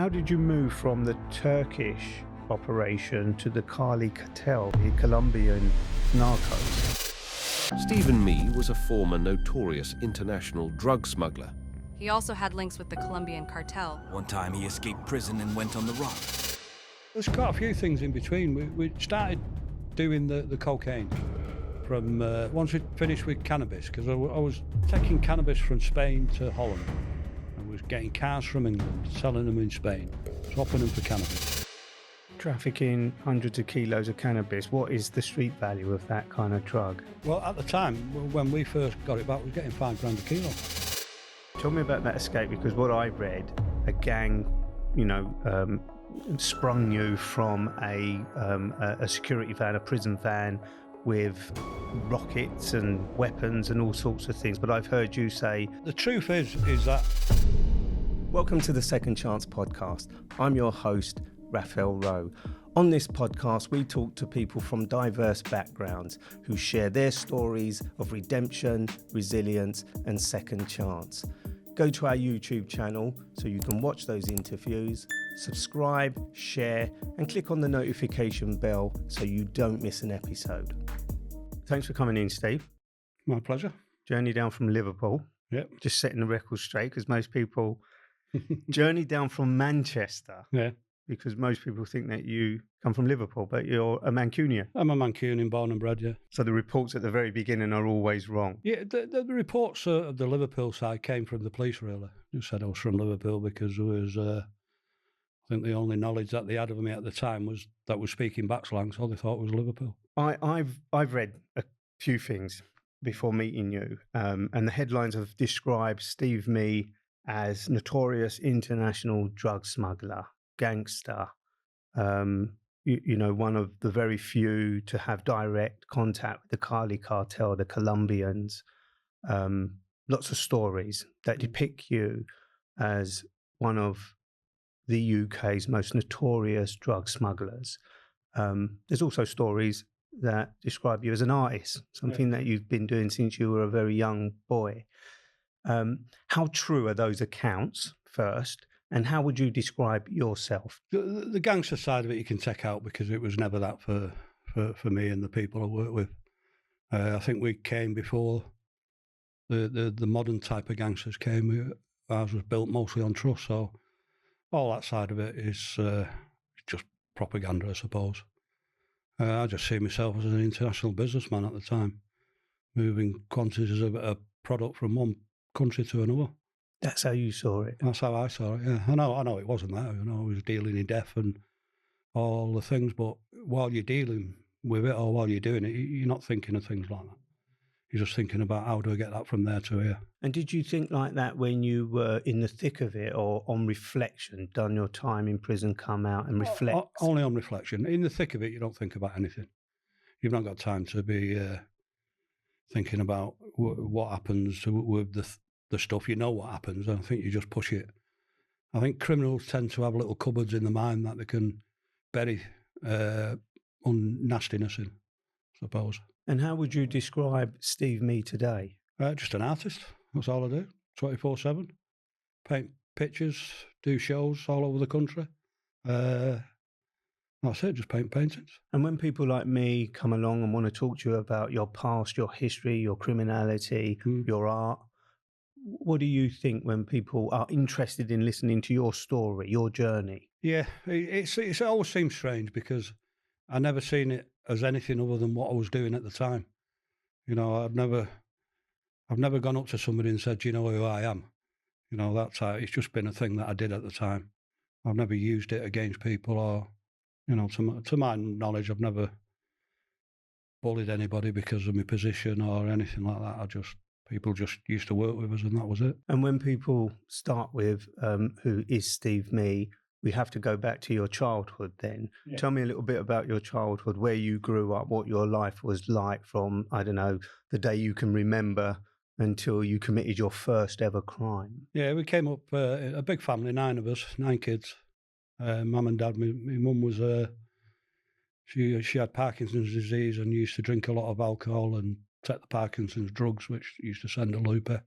how did you move from the Turkish operation to the Cali cartel, the Colombian narcos? Stephen Mee was a former notorious international drug smuggler. He also had links with the Colombian cartel. One time he escaped prison and went on the run. There's quite a few things in between. We started doing the cocaine from once we finished with cannabis, because I was taking cannabis from Spain to Holland. I was getting cars from England, selling them in Spain, swapping them for cannabis. Trafficking hundreds of kilos of cannabis, what is the street value of that kind of drug? Well, at the time, when we first got it back, we were getting £5 a kilo. Tell me about that escape, because what I read, a gang, sprung you from a security van, a prison van, with rockets and weapons and all sorts of things. But I've heard you say... The truth is that... Welcome to the Second Chance podcast. I'm your host, Raphael Rowe. On this podcast, we talk to people from diverse backgrounds who share their stories of redemption, resilience, and second chance. Go to our YouTube channel so you can watch those interviews, subscribe, share, and click on the notification bell so you don't miss an episode. Thanks for coming in, Steve. My pleasure. Journey down from Liverpool. Yep. Just setting the record straight, because most people journey down from Manchester. Yeah. Because most people think that you come from Liverpool, but you're a Mancunian. I'm a Mancunian, born and bred, yeah. So the reports at the very beginning are always wrong. Yeah, the reports of the Liverpool side came from the police, really. Who said I was from Liverpool because there was, I think the only knowledge that they had of me at the time was that was speaking back slang, so they thought it was Liverpool. I've read a few things before meeting you, and the headlines have described Steve Mee as notorious international drug smuggler, gangster, one of the very few to have direct contact with the Cali cartel, the Colombians. Lots of stories that depict you as one of the UK's most notorious drug smugglers. There's also stories that describe you as an artist, something that you've been doing since you were a very young boy. How true are those accounts, first? And how would you describe yourself? The gangster side of it you can take out, because it was never that for me and the people I work with. I think we came before the modern type of gangsters came. Ours was built mostly on trust, so all that side of it is just propaganda, I suppose. I just see myself as an international businessman at the time, moving quantities of a product from one country to another. That's how you saw it. That's how I saw it, yeah. I know it wasn't that. I was dealing in death and all the things, but while you're dealing with it or while you're doing it, you're not thinking of things like that. You're just thinking about how do I get that from there to here. And did you think like that when you were in the thick of it, or on reflection, done your time in prison, come out and reflect? Only on reflection. In the thick of it, you don't think about anything. You've not got time to be thinking about what happens with the stuff. You know what happens, and I think you just push it. I think criminals tend to have little cupboards in the mind that they can bury nastiness in, I suppose. And how would you describe Steve Mee today? Just an artist. That's all I do, 24/7. Paint pictures, do shows all over the country. That's it, just paint paintings. And when people like me come along and want to talk to you about your past, your history, your criminality, your art, what do you think when people are interested in listening to your story, your journey? Yeah, it always seems strange, because I never seen it as anything other than what I was doing at the time. I've never gone up to somebody and said, "Do you know who I am?" That's how it's just been a thing that I did at the time. I've never used it against people, or, to my knowledge, I've never bullied anybody because of my position or anything like that. People just used to work with us, and that was it. And when people start with who is Steve Mee, we have to go back to your childhood then. Yeah. Tell me a little bit about your childhood, where you grew up, what your life was like from, I don't know, the day you can remember until you committed your first ever crime. Yeah, we came up, a big family, 9 of us, 9 kids. Mum and Dad, my mum was, she had Parkinson's disease and used to drink a lot of alcohol and take the Parkinson's drugs, which used to send her loopy.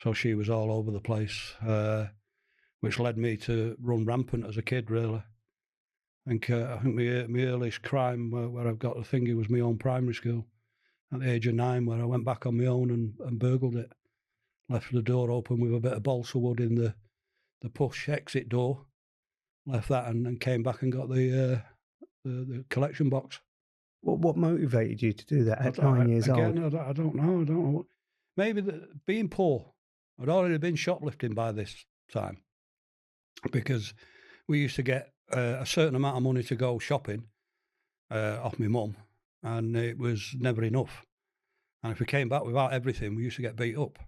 So she was all over the place. which led me to run rampant as a kid, really. I think my earliest crime where I've got the thingy was my own primary school at the age of 9, where I went back on my own and burgled it. Left the door open with a bit of balsa wood in the push exit door. Left that and came back and got the collection box. What motivated you to do that at 9 years old? I don't know. Maybe being poor. I'd already been shoplifting by this time, because we used to get a certain amount of money to go shopping off my mum, and it was never enough. And if we came back without everything, we used to get beat up.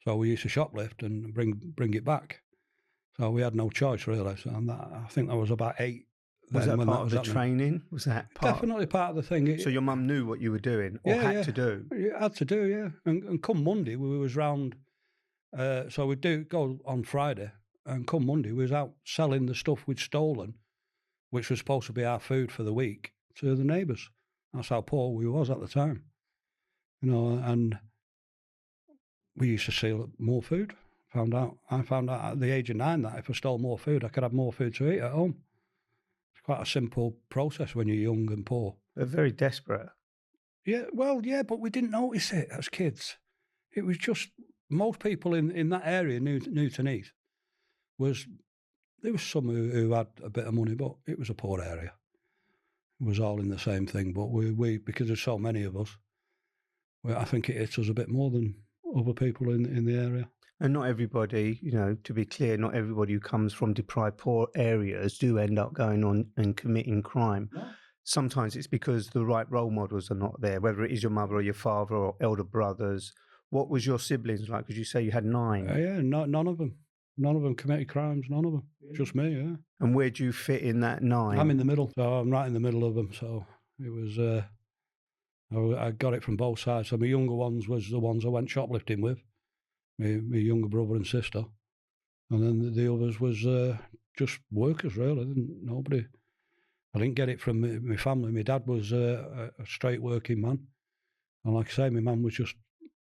So we used to shoplift and bring it back. So we had no choice, really. So I think that was about 8. Was that part of the training? Was that part? Definitely part of the thing. So your mum knew what you were doing, or had to do? Yeah, had to do, yeah. And come Monday, we was round. So we'd go on Friday, and come Monday, we was out selling the stuff we'd stolen, which was supposed to be our food for the week, to the neighbours. That's how poor we was at the time, and we used to steal more food. I found out at the age of 9 that if I stole more food, I could have more food to eat at home. It's quite a simple process when you're young and poor. They're very desperate. Yeah, well, yeah, but we didn't notice it as kids. It was just most people in that area, Newton Heath, there was some who had a bit of money, but it was a poor area. It was all in the same thing. But we because there's so many of us, I think it hits us a bit more than other people in the area. And not everybody, to be clear, not everybody who comes from deprived poor areas do end up going on and committing crime. No. Sometimes it's because the right role models are not there, whether it is your mother or your father or elder brothers. What was your siblings like? Because you say you had 9. Yeah, none of them. None of them committed crimes, none of them. Yeah. Just me, yeah. And where do you fit in that 9? I'm in the middle, so I'm right in the middle of them. So it was, I got it from both sides. So my younger ones was the ones I went shoplifting with, my younger brother and sister. And then the others was just workers, really. I didn't get it from my family. My dad was a straight working man. And like I say, my mum was just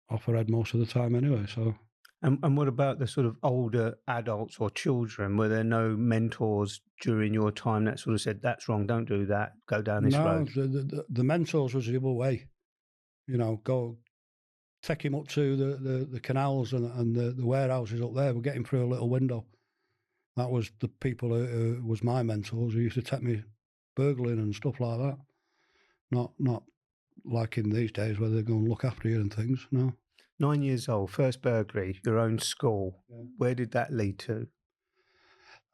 off her head most of the time anyway, so... And what about the sort of older adults or children? Were there no mentors during your time that sort of said, that's wrong, don't do that, go down this road? No, the mentors was the other way. Go take him up to the canals and the warehouses up there. We're getting through a little window. That was the people who was my mentors, who used to take me burgling and stuff like that. Not like in these days where they go and look after you and things, no. 9 years old, first burglary, your own school. Yeah. Where did that lead to?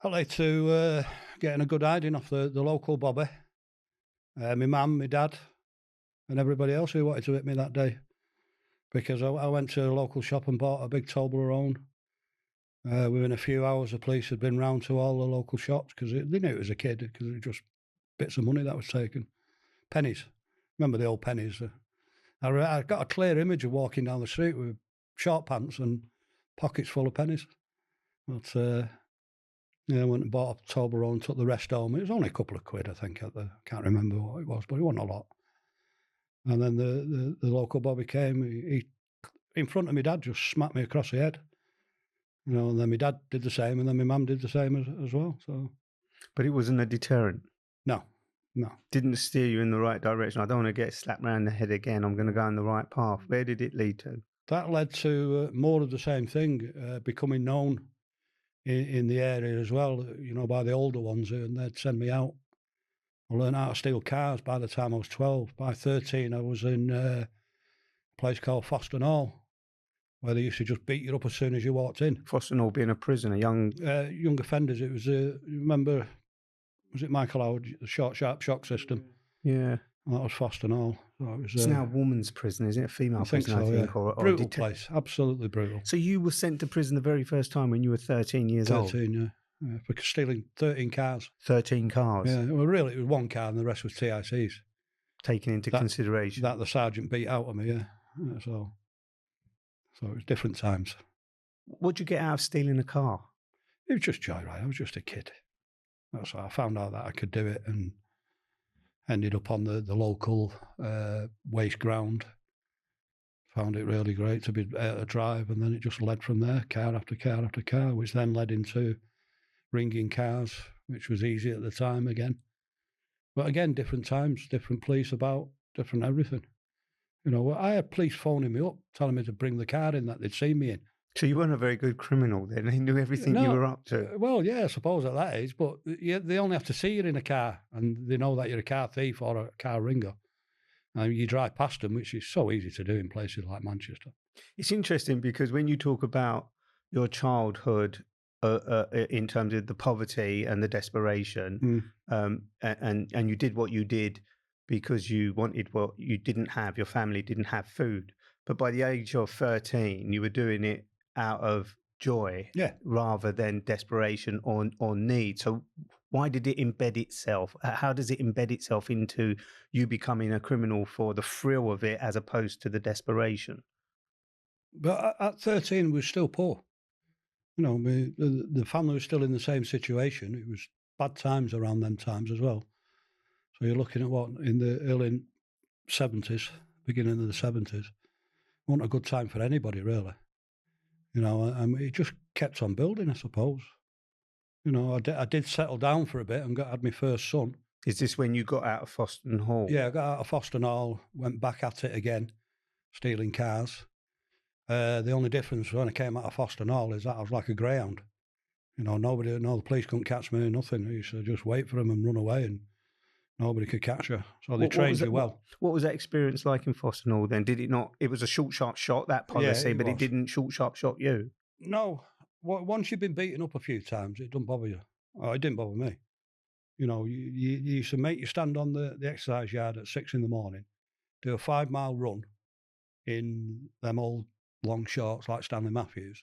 That led to getting a good hiding off the local bobby. My mum, my dad, and everybody else who wanted to hit me that day. Because I went to a local shop and bought a big Toblerone. Within a few hours, the police had been round to all the local shops because they knew it was a kid, because it was just bits of money that was taken. Pennies. Remember the old pennies? I got a clear image of walking down the street with short pants and pockets full of pennies. But I went and bought a Toblerone, took the rest home. It was only a couple of quid, I think. I can't remember what it was, but it wasn't a lot. And then the local bobby came. He in front of my dad, just smacked me across the head. And then my dad did the same, and then my mum did the same as well. So, but it wasn't a deterrent. No. Didn't steer you in the right direction. I don't want to get slapped around the head again. I'm going to go on the right path. Where did it lead to? That led to more of the same thing, becoming known in the area as well, by the older ones, and they'd send me out. I learned how to steal cars by the time I was 12. By 13, I was in a place called Foston Hall, where they used to just beat you up as soon as you walked in. Foston Hall being a prison, young offenders. It was, remember... Was it Michael Howard, the short, sharp shock system? Yeah. That was Foston Hall. So it's now a woman's prison, isn't it? A female prison, so, I think. Yeah. Or brutal place, absolutely brutal. So you were sent to prison the very first time when you were 13 years old? 13, yeah. For stealing 13 cars. 13 cars? Yeah, well, really, it was one car and the rest was TICs. Taken into consideration? That the sergeant beat out of me, yeah. So it was different times. What did you get out of stealing a car? It was just joyride. I was just a kid. So I found out that I could do it and ended up on the local waste ground Found it really great to be able to drive, and then it just led from there, car after car after car, which then led into ringing cars, which was easy at the time again. But again, different times, different police about, different everything. You know, I had police phoning me up, telling me to bring the car in that they'd seen me in. So you weren't a very good criminal then. They knew everything you No, were up to. Well, yeah, I suppose at that age, but they only have to see you in a car, and they know that you're a car thief or a car ringer. And you drive past them, which is so easy to do in places like Manchester. It's interesting because when you talk about your childhood in terms of the poverty and the desperation, and you did what you did because you wanted what you didn't have, your family didn't have food. But by the age of 13, you were doing it out of joy rather than desperation or need. So why did it embed itself? How does it embed itself into you becoming a criminal for the thrill of it as opposed to the desperation? But at 13, we were still poor. You know, the family was still in the same situation. It was bad times around them times as well. So you're looking at what, in the early 70s, beginning of the 70s, wasn't a good time for anybody, really. You know, it just kept on building, I suppose. You know, I did settle down for a bit and had my first son. Is this when you got out of Foston Hall? Yeah, I got out of Foston Hall, went back at it again, stealing cars. The only difference when I came out of Foston Hall is that I was like a greyhound. You know, the police couldn't catch me, nothing. I used to just wait for them and run away, and nobody could catch you. So they trained you well. What was that experience like in Foston Hall then? Did it not? It was a short, sharp shot, that policy, but it didn't short, sharp shot you. No. Once you've been beaten up a few times, it doesn't bother you. Oh, it didn't bother me. You know, you used to make you stand on the exercise yard at 6 a.m, do a 5-mile run in them old long shorts like Stanley Matthews,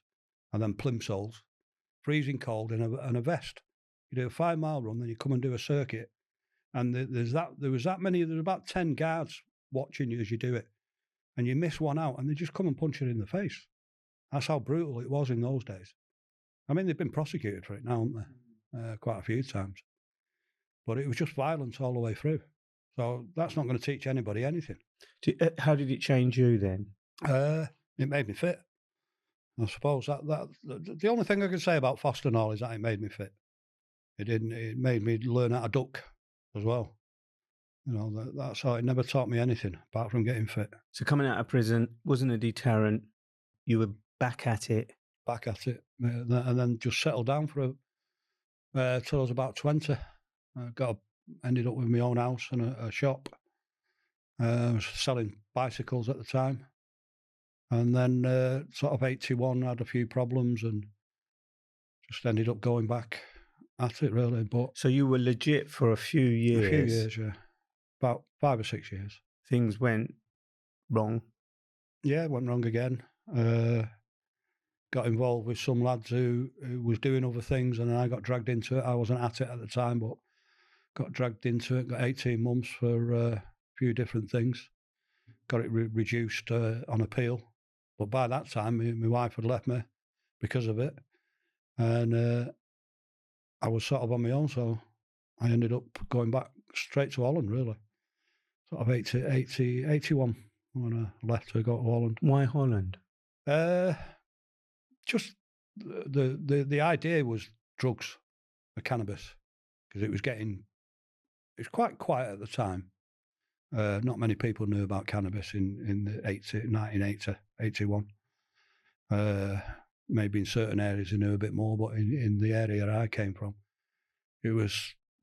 and then plimsolls, freezing cold, and a vest. You do a 5-mile run, then you come and do a circuit. And there was about 10 guards watching you as you do it. And you miss one out, and they just come and punch you in the face. That's how brutal it was in those days. I mean, they've been prosecuted for it now, haven't they? Quite a few times. But it was just violence all the way through. So that's not going to teach anybody anything. How did it change you then? It made me fit. I suppose the only thing I can say about Foston Hall is that it made me fit. It made me learn how to duck as well. You know, that's how it never taught me anything apart from getting fit. So coming out of prison wasn't a deterrent. You were back at it. And then just settled down for till I was about 20. Ended up with my own house and a shop. I was selling bicycles at the time. And then sort of 81, had a few problems and just ended up going back at it, really. But so you were legit for a few years? A few years, yeah. About 5 or 6 years. Things went wrong? Yeah, went wrong again. Got involved with some lads who was doing other things, and I got dragged into it. I wasn't at it at the time, but got dragged into it, got 18 months for a few different things. Got it reduced on appeal. But by that time, my wife had left me because of it. And I was sort of on my own, so I ended up going back straight to Holland, really. Sort of 81 when I left to go to Holland. Why Holland? Just the idea was drugs, or cannabis, because it was quite quiet at the time. Not many people knew about cannabis in the 1980, 81. Maybe in certain areas they knew a bit more, but in the area I came from,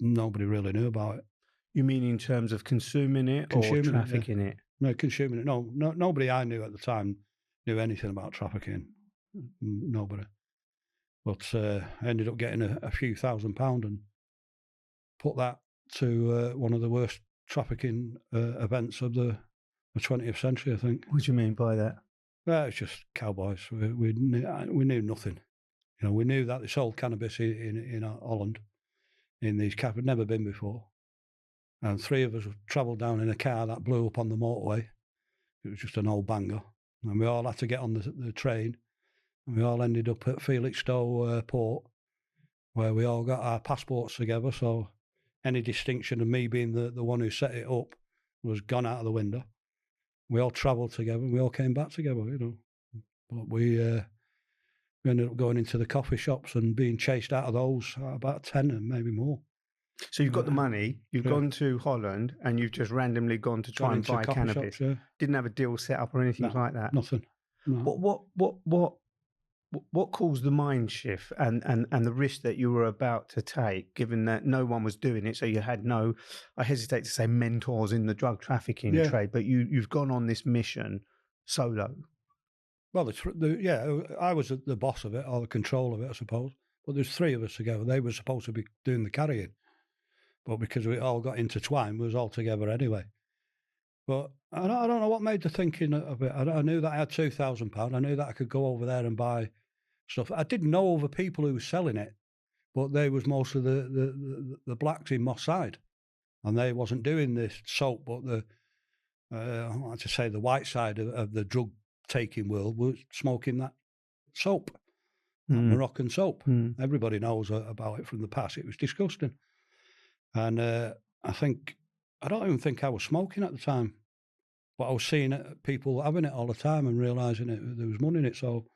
nobody really knew about it. You mean in terms of consuming it or trafficking it? No, consuming it. No, nobody I knew at the time knew anything about trafficking. Nobody. But I ended up getting a few £1,000 and put that to one of the worst trafficking events of the 20th century, I think. What do you mean by that? Well, it's just cowboys. We knew nothing. You know, we knew that they sold cannabis in Holland, in these cabs. Had never been before. And 3 of us travelled down in a car that blew up on the motorway. It was just an old banger. And we all had to get on the train. And we all ended up at Felixstowe port, where we all got our passports together. So any distinction of me being the one who set it up was gone out of the window. We all travelled together and we all came back together, you know. But we ended up going into the coffee shops and being chased out of those, about 10 and maybe more. So you've got the money, you've Yeah. gone to Holland, and you've just randomly gone to try Gone and into buy coffee cannabis. shops, yeah. Didn't have a deal set up or anything No, like that. nothing. No. What caused the mind shift and the risk that you were about to take, given that no one was doing it, so you had no, I hesitate to say mentors in the drug trafficking Yeah. trade, but you've gone on this mission solo. Well, I was the boss of it, or the control of it, I suppose. But there's 3 of us together. They were supposed to be doing the carrying. But because we all got intertwined, we was all together anyway. But I don't know what made the thinking of it. I knew that I had £2,000. I knew that I could go over there and buy stuff. I didn't know other people who were selling it, but they was most of the blacks in Moss Side. And they wasn't doing this soap, but I like to say the white side of the drug taking world was smoking that soap, that Moroccan soap. Everybody knows about it from the past. It was disgusting. And I don't even think I was smoking at the time, but I was seeing people having it all the time and realising there was money in it. So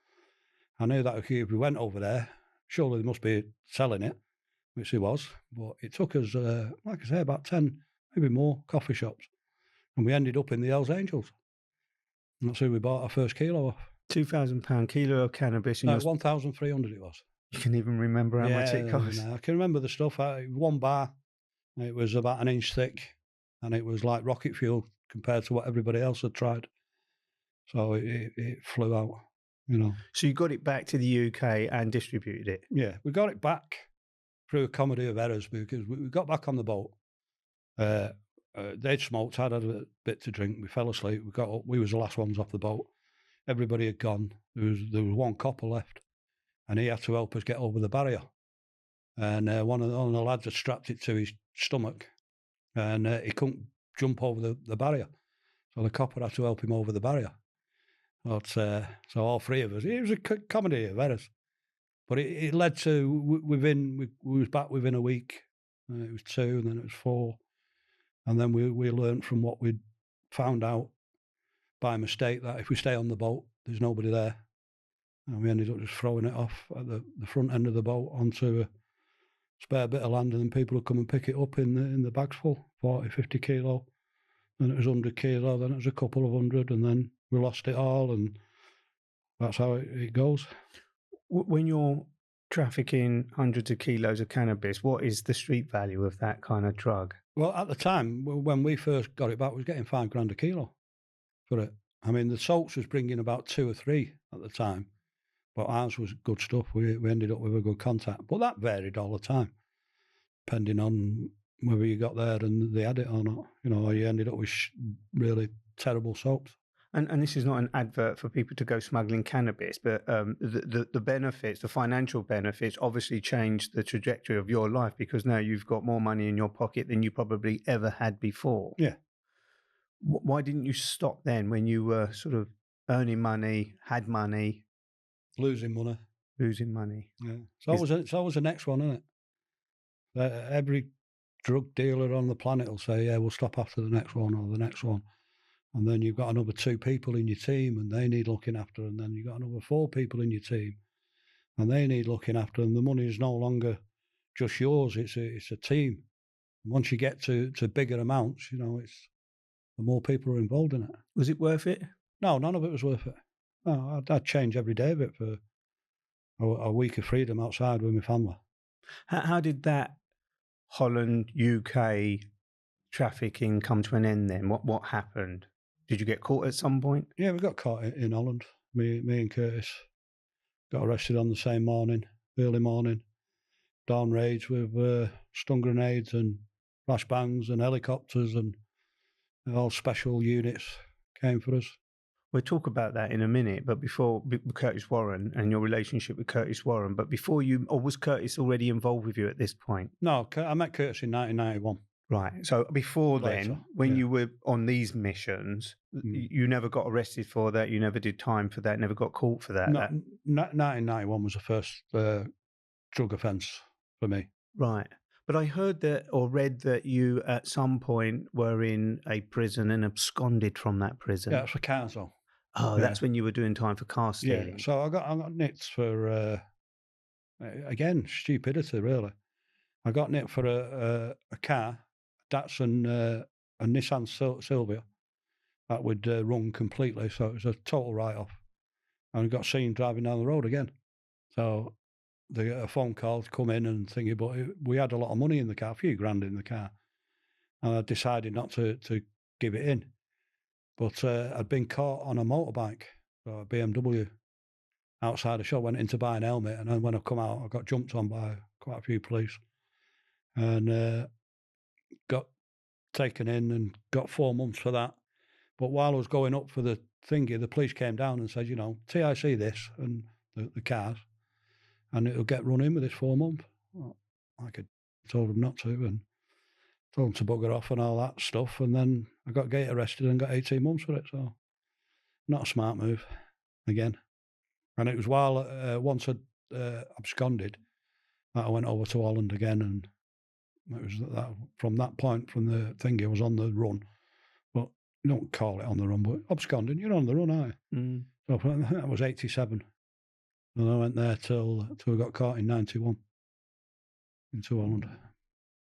I knew that if we went over there, surely they must be selling it, which he was. But it took us, like I say, about 10, maybe more coffee shops. And we ended up in the Hells Angels. And that's who we bought our first kilo off. £2,000 kilo of cannabis. No, 1,300 it was. You can even remember how much it cost. I can remember the stuff. One bar, it was about an inch thick, and it was like rocket fuel compared to what everybody else had tried. So it flew out, you know. So you got it back to the UK and distributed it? Yeah, we got it back through a comedy of errors because we got back on the boat. They'd smoked, I'd had a bit to drink, we fell asleep, we got up, we was the last ones off the boat. Everybody had gone. There was one copper left, and he had to help us get over the barrier. And one of the lads had strapped it to his stomach, and he couldn't jump over the barrier. So the copper had to help him over the barrier. But, so all 3 of us, it was a comedy of errors. But it led to, we was back within a week. It was 2, and then it was 4. And then we learned from what we'd found out by mistake that if we stay on the boat, there's nobody there. And we ended up just throwing it off at the front end of the boat onto a spare bit of land, and then people would come and pick it up in the bags full, 40, 50 kilo. Then it was 100 kilo, then it was a couple of 100, and then we lost it all, and that's how it goes. When you're trafficking hundreds of kilos of cannabis, what is the street value of that kind of drug? Well, at the time, when we first got it back, we was getting £5 a kilo for it. I mean, the soaps was bringing about 2 or 3 at the time, but ours was good stuff. We ended up with a good contact. But that varied all the time, depending on whether you got there and they had it or not. You know, or you ended up with really terrible soaps. And this is not an advert for people to go smuggling cannabis, but the benefits, the financial benefits, obviously changed the trajectory of your life, because now you've got more money in your pocket than you probably ever had before. Yeah. Why didn't you stop then, when you were sort of earning money, had money, losing money? Yeah. So was the next one, isn't it? Every drug dealer on the planet will say, "Yeah, we'll stop after the next one or the next one." And then you've got another 2 people in your team and they need looking after. And then you've got another 4 people in your team and they need looking after. And the money is no longer just yours. It's a team. And once you get to bigger amounts, you know, the more people are involved in it. Was it worth it? No, none of it was worth it. No, I'd change every day of it for a week of freedom outside with my family. How did that Holland, UK trafficking come to an end then? What happened? Did you get caught at some point? Yeah, we got caught in Holland. Me and Curtis got arrested on the same morning, early morning. Dawn raids with stun grenades and flashbangs and helicopters, and all special units came for us. We'll talk about that in a minute, but before Curtis Warren and your relationship with Curtis Warren, but before you, or was Curtis already involved with you at this point? No, I met Curtis in 1991. Right. So before then, when you were on these missions, you never got arrested for that. You never did time for that. Never got caught for that. No, 1991 was the first drug offence for me. Right. But I heard that or read that you at some point were in a prison and absconded from that prison. Yeah, it's for cars though. Oh, Yeah. that's when you were doing time for car Yeah, stealing. so I got nicked for again stupidity really. I got nicked for a car, Datsun, a Nissan Silvia that would run completely, so it was a total write-off. And I got seen driving down the road again. So they get a phone call to come in and thingy, but we had a lot of money in the car, a few grand in the car, and I decided not to give it in. But I'd been caught on a motorbike, so a BMW, outside the shop, went in to buy an helmet, and then when I come out, I got jumped on by quite a few police, and got taken in and got 4 months for that. But while I was going up for the thingy, the police came down and said, TIC this and the cars, and it'll get run in with this 4 months. Well, I told them not to, and told them to bugger off and all that stuff. And then I got gate arrested and got 18 months for it. So not a smart move again. And it was while once I'd absconded that I went over to Holland again, and it was from that point, from the thingy, I was on the run. But you don't call it on the run, but absconding, you're on the run, aren't you? Mm. So that was 87. And I went there till I got caught in 91 into Holland.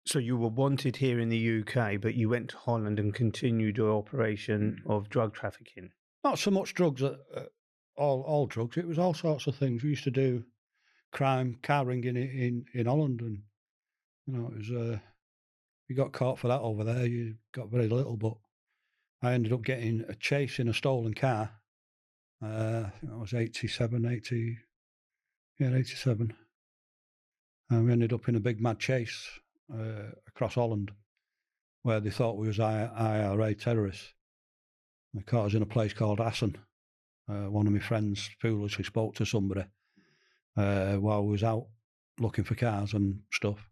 So you were wanted here in the UK, but you went to Holland and continued your operation of drug trafficking. Not so much drugs, all drugs. It was all sorts of things. We used to do crime, car ringing in Holland, and it was you got caught for that over there. You got very little, but I ended up getting a chase in a stolen car. I think that was 87, 87. And we ended up in a big mad chase across Holland, where they thought we was IRA terrorists. They caught us in a place called Assen. One of my friends foolishly spoke to somebody while we was out looking for cars and stuff,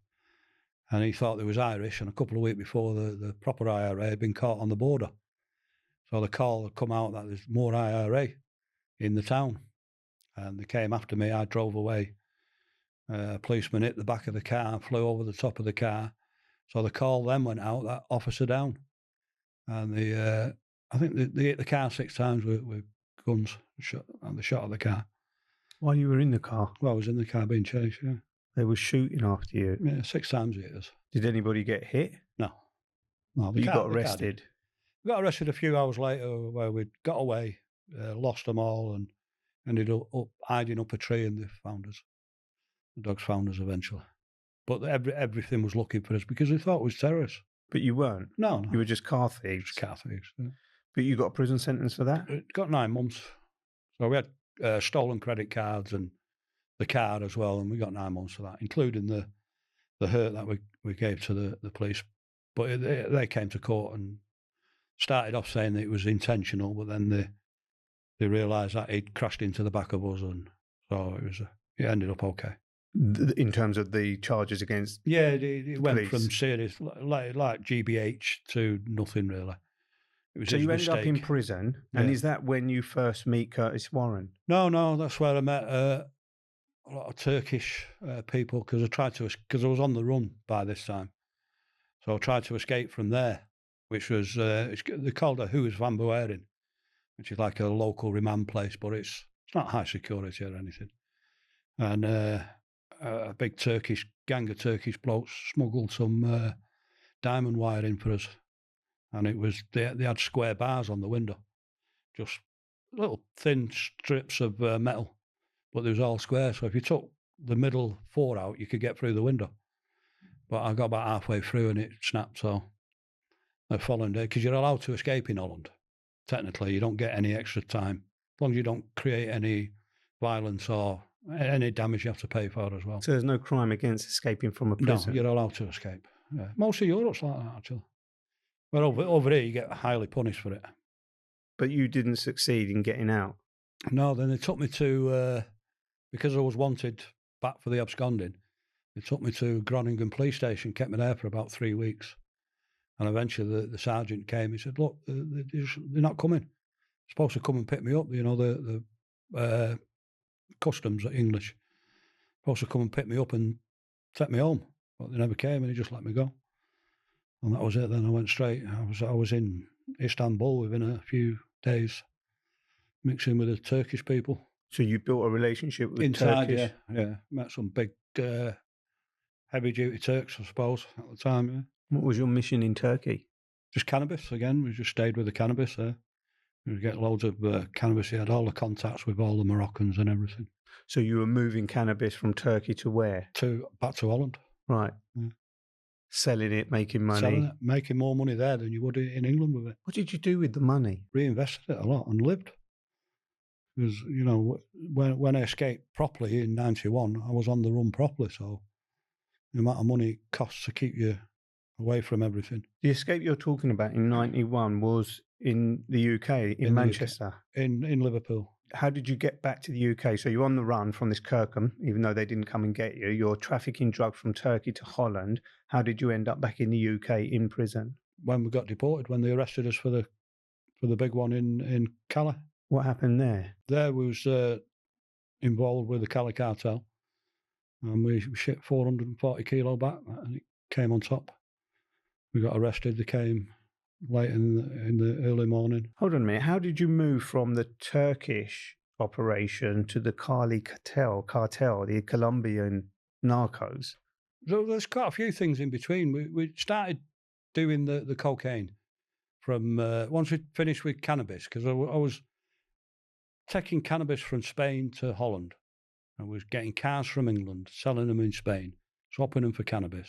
and he thought they was Irish, and a couple of weeks before, the proper IRA had been caught on the border. So the call had come out that there's more IRA in the town, and they came after me. I drove away. A policeman hit the back of the car, flew over the top of the car. So the call then went out that officer down, and I think they hit the car 6 times with guns, and they shot at the car. While you were in the car? Well, I was in the car being chased, yeah. They were shooting after you? Yeah, 6 times it is. Did anybody get hit? No. You got arrested? We got arrested a few hours later, where we'd got away, lost them all, and ended up hiding up a tree, and they found us. The dogs found us eventually. But everything was looking for us because they thought we was terrorists. But you weren't? No. You were just car thieves? Just car thieves, yeah. But you got a prison sentence for that? It got 9 months. So we had stolen credit cards and the car as well, and we got 9 months for that, including the hurt that we gave to the police. But they came to court and started off saying that it was intentional, but then they realised that he'd crashed into the back of us, and so it ended up okay. In terms of the charges against it went police. From serious, like GBH, to nothing really. It was so you ended up in prison, and is that when you first meet Curtis Warren? No, that's where I met a lot of Turkish people, because I was on the run by this time, so I tried to escape from there, which was they called it Huis van Bewering, which is like a local remand place, but it's not high security or anything. And a big gang of Turkish blokes smuggled some diamond wire in for us, and it was they had square bars on the window, just little thin strips of metal, but they was all square. So if you took the middle 4 out, you could get through the window. But I got about halfway through and it snapped. So the following day, because you're allowed to escape in Holland, technically, you don't get any extra time as long as you don't create any violence or any damage you have to pay for as well. So there's no crime against escaping from a prison? No, you're allowed to escape. Yeah. Most of Europe's like that, actually. But over here, you get highly punished for it. But you didn't succeed in getting out? No, then they took me to, because I was wanted back for the absconding, they took me to Groningen police station, kept me there for about 3 weeks. And eventually the sergeant came, he said, look, they're not coming. They're supposed to come and pick me up, the customs English. Supposed to come and pick me up and take me home. but they never came, and he just let me go. And that was it. Then I went straight. I was in Istanbul within a few days, mixing with the Turkish people. So you built a relationship with Inside, Turkish? yeah. Met some big, heavy-duty Turks, I suppose, at the time, yeah. What was your mission in Turkey? Just cannabis, again. We just stayed with the cannabis there. We would get loads of cannabis. He had all the contacts with all the Moroccans and everything. So you were moving cannabis from Turkey to where? Back to Holland. Right. Yeah. Selling it, making money. Selling it, making more money there than you would in England with it. What did you do with the money? Reinvested it a lot and lived. Because, you know, when I escaped properly in 91, I was on the run properly. So the amount of money it costs to keep you away from everything. The escape you're talking about in 91 was in the UK, in Manchester? In Liverpool. How did you get back to the UK? So you're on the run from this Kirkham, even though they didn't come and get you. You're trafficking drugs from Turkey to Holland. How did you end up back in the UK in prison? When we got deported, when they arrested us for the big one in Cali. What happened there? There was involved with the Cali cartel, and we shipped 440 kilo back, and it came on top. We got arrested. They came late in the early morning. Hold on a minute. How did you move from the Turkish operation to the Cali cartel, the Colombian narcos? So there's quite a few things in between. We started doing the cocaine from once we finished with cannabis, because I was taking cannabis from Spain to Holland. I was getting cars from England, selling them in Spain, swapping them for cannabis,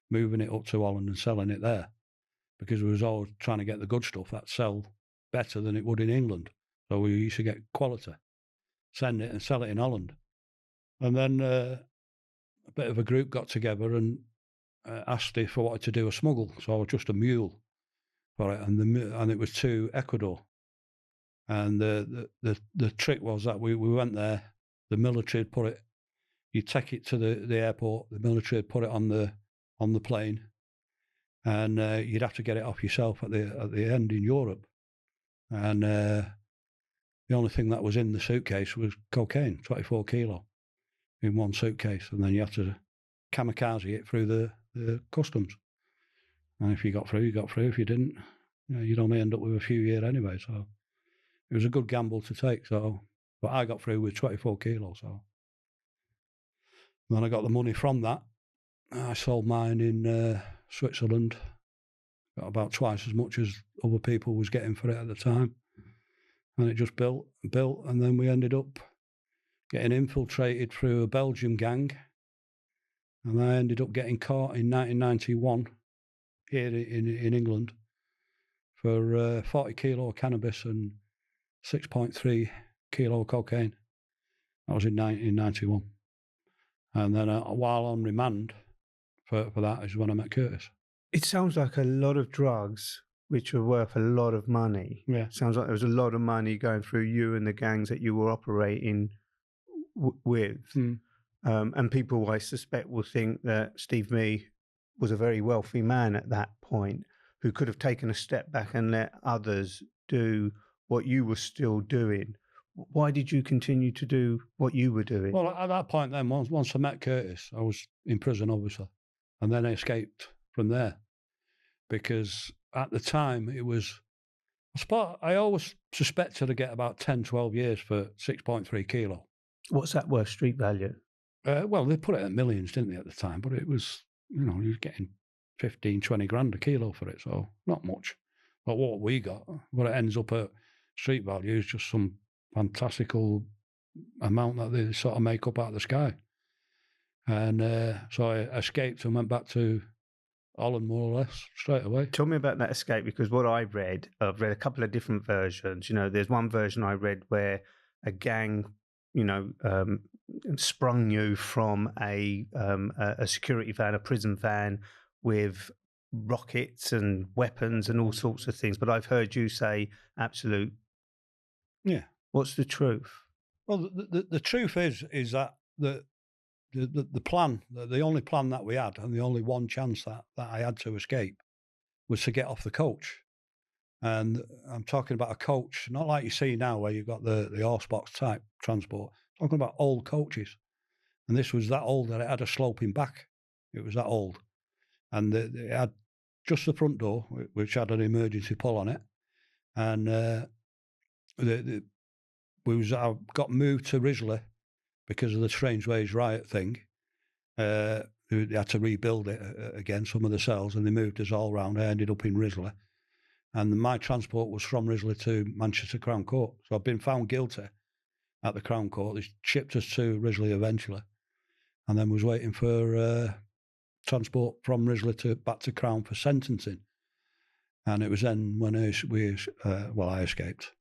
moving it up to Holland and selling it there, because we was always trying to get the good stuff that sell better than it would in England. So we used to get quality, send it and sell it in Holland. And then a bit of a group got together and asked if I wanted to do a smuggle. So I was just a mule for it, and it was to Ecuador. And the trick was that we went there, the military had put it, you take it to the airport, the military had put it on the plane, and you'd have to get it off yourself at the end in Europe. And the only thing that was in the suitcase was cocaine, 24 kilo in one suitcase, and then you have to kamikaze it through the customs. And if you got through, you got through. If you didn't, you'd only end up with a few years anyway. So it was a good gamble to take. So, but I got through with 24 kilos. So and then I got the money from that. I sold mine in Switzerland. Got about twice as much as other people was getting for it at the time. And it just built, and then we ended up getting infiltrated through a Belgian gang. And I ended up getting caught in 1991 here in England for 40 kilo of cannabis and 6.3 kilo of cocaine. That was in 1991. And then while on remand for that is when I met Curtis. It sounds like a lot of drugs which are worth a lot of money. Yeah. Sounds like there was a lot of money going through you and the gangs that you were operating with. And people, I suspect, will think that Steve Mee was a very wealthy man at that point who could have taken a step back and let others do what you were still doing. Why did you continue to do what you were doing? Well, at that point then, once I met Curtis, I was in prison, obviously. And then I escaped from there. Because at the time, it was... I always suspected I'd get about 10, 12 years for 6.3 kilo. What's that worth, street value? Well, they put it at millions, didn't they, at the time? But it was, you was getting 15, 20 grand a kilo for it, so not much. But what we got, what it ends up at street value is just some fantastical amount that they sort of make up out of the sky. And so I escaped and went back to Holland more or less straight away. Tell me about that escape, because what I've read a couple of different versions. There's one version I read where a gang, sprung you from a security van, a prison van with rockets and weapons and all sorts of things. But I've heard you say absolute. Yeah. What's the truth? Well, the truth is that the plan, the only plan that we had, and the only one chance that I had to escape was to get off the coach. And I'm talking about a coach, not like you see now where you've got the horse box type transport. I'm talking about old coaches. And this was that old that it had a sloping back. It was that old. And it had just the front door, which had an emergency pull on it. And I got moved to Risley because of the Strange Ways riot thing. They had to rebuild it again, some of the cells, and they moved us all around. I ended up in Risley. And my transport was from Risley to Manchester Crown Court. So I've been found guilty at the Crown Court. They shipped us to Risley eventually. And then was waiting for transport from Risley back to Crown for sentencing. And it was then when I escaped.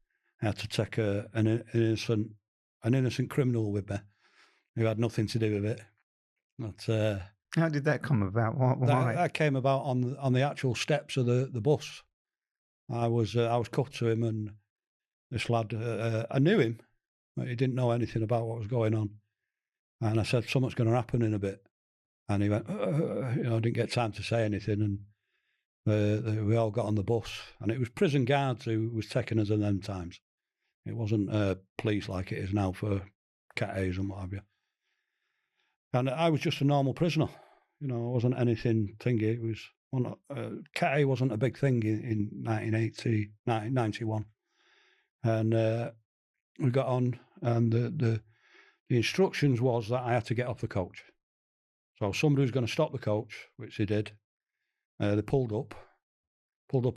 I had to take an innocent criminal with me who had nothing to do with it. But, how did that come about? Why? That came about on the actual steps of the bus. I was cut to him, and this lad, I knew him, but he didn't know anything about what was going on. And I said, something's going to happen in a bit. And he went, I didn't get time to say anything. And we all got on the bus. And it was prison guards who was taking us in them times. It wasn't police like it is now for Cat A's and what have you. And I was just a normal prisoner. I wasn't anything thingy. It was Cat A wasn't a big thing in 1991. And we got on, and the instructions was that I had to get off the coach. So somebody was going to stop the coach, which they did. They pulled up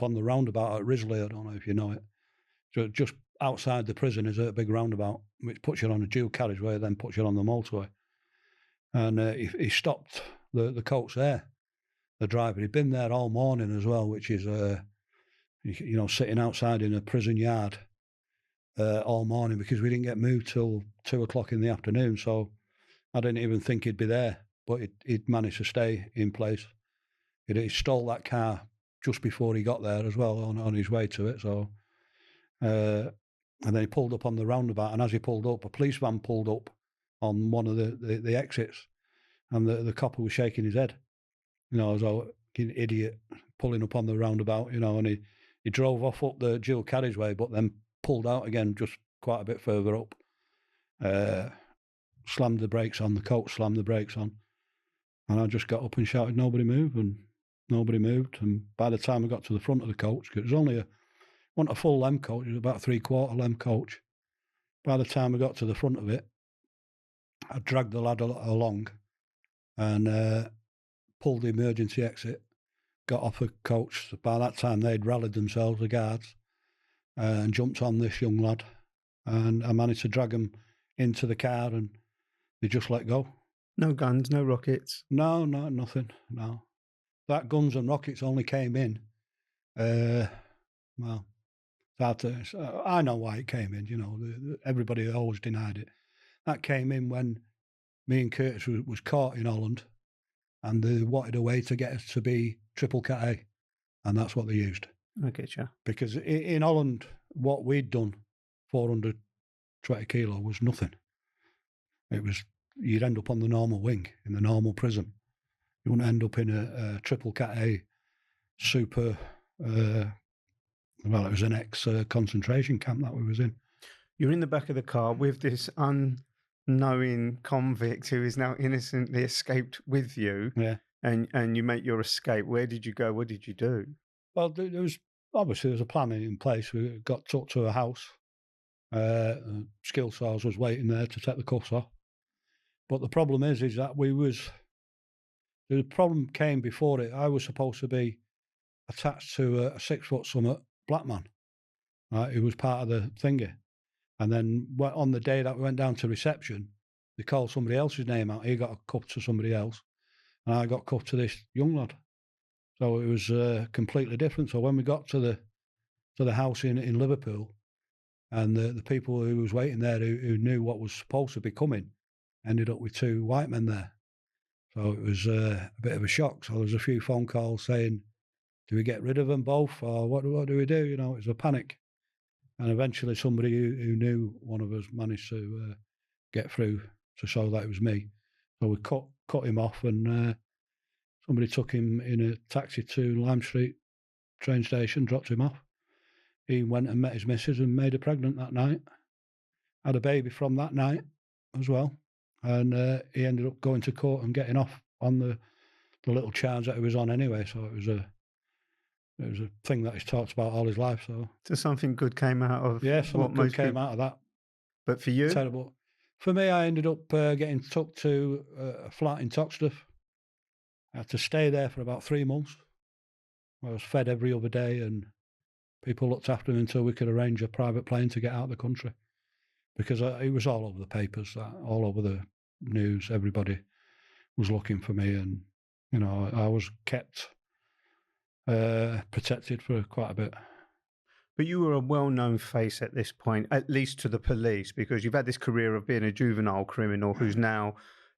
on the roundabout at Risley. I don't know if you know it. So just outside the prison is a big roundabout, which puts you on a dual carriageway, then puts you on the motorway. And he stopped the coach there, the driver. He'd been there all morning as well, which is, sitting outside in a prison yard all morning, because we didn't get moved till 2:00 in the afternoon. So I didn't even think he'd be there, but he'd managed to stay in place. He stole that car just before he got there as well, on his way to it. So, and then he pulled up on the roundabout, and as he pulled up, a police van pulled up on one of the exits, and the copper was shaking his head, as a idiot pulling up on the roundabout, and he drove off up the dual carriageway, but then pulled out again just quite a bit further up, slammed the brakes on, the coach slammed the brakes on, and I just got up and shouted, nobody move, and nobody moved. And by the time I got to the front of the coach, because it was only wasn't a full lem coach, it was about 3/4 lem coach. By the time I got to the front of it, I dragged the lad along and pulled the emergency exit, got off the coach. By that time, they'd rallied themselves, the guards, and jumped on this young lad. And I managed to drag him into the car, and they just let go. No guns, no rockets? No, nothing, no. That guns and rockets only came in, I know why it came in, everybody always denied it. That came in when me and Curtis was caught in Holland, and they wanted a way to get us to be triple Cat A, and that's what they used. I get you. Because in Holland, what we'd done, 420 kilo, was nothing. It was, you'd end up on the normal wing, in the normal prison. You wouldn't end up in a triple Cat A super, it was an ex-concentration camp that we was in. You're in the back of the car with this unknowing convict who is now innocently escaped with you. Yeah. And you make your escape. Where did you go? What did you do? Well, there was a plan in place. We got took to a house. Skill Sales was waiting there to take the cuffs off. But the problem is that the problem came before it. I was supposed to be attached to a 6-foot summit black man. Right, who was part of the thingy. And then on the day that we went down to reception, they called somebody else's name out. He got a cuff to somebody else, and I got cuffed to this young lad. So it was completely different. So when we got to the house in Liverpool, and the people who was waiting there who knew what was supposed to be coming, ended up with 2 white men there. So it was a bit of a shock. So there was a few phone calls saying, do we get rid of them both, or what do we do? It was a panic. And eventually somebody who knew one of us managed to get through to show that it was me. So we cut him off, and somebody took him in a taxi to Lime Street train station, dropped him off. He went and met his missus and made her pregnant that night. Had a baby from that night as well. And he ended up going to court and getting off on the the little charge that he was on anyway. So it was a thing that he's talked about all his life. So something good came out of yeah, what something good most came people. out of that. But for you, Terrible. For me, I ended up getting took to a flat in Toxteth. I had to stay there for about 3 months. I was fed every other day, and people looked after me until we could arrange a private plane to get out of the country. Because it was all over the papers, all over the news. Everybody was looking for me, and I was kept protected for quite a bit. but you were a well-known face at this point, at least to the police, because you've had this career of being a juvenile criminal who's now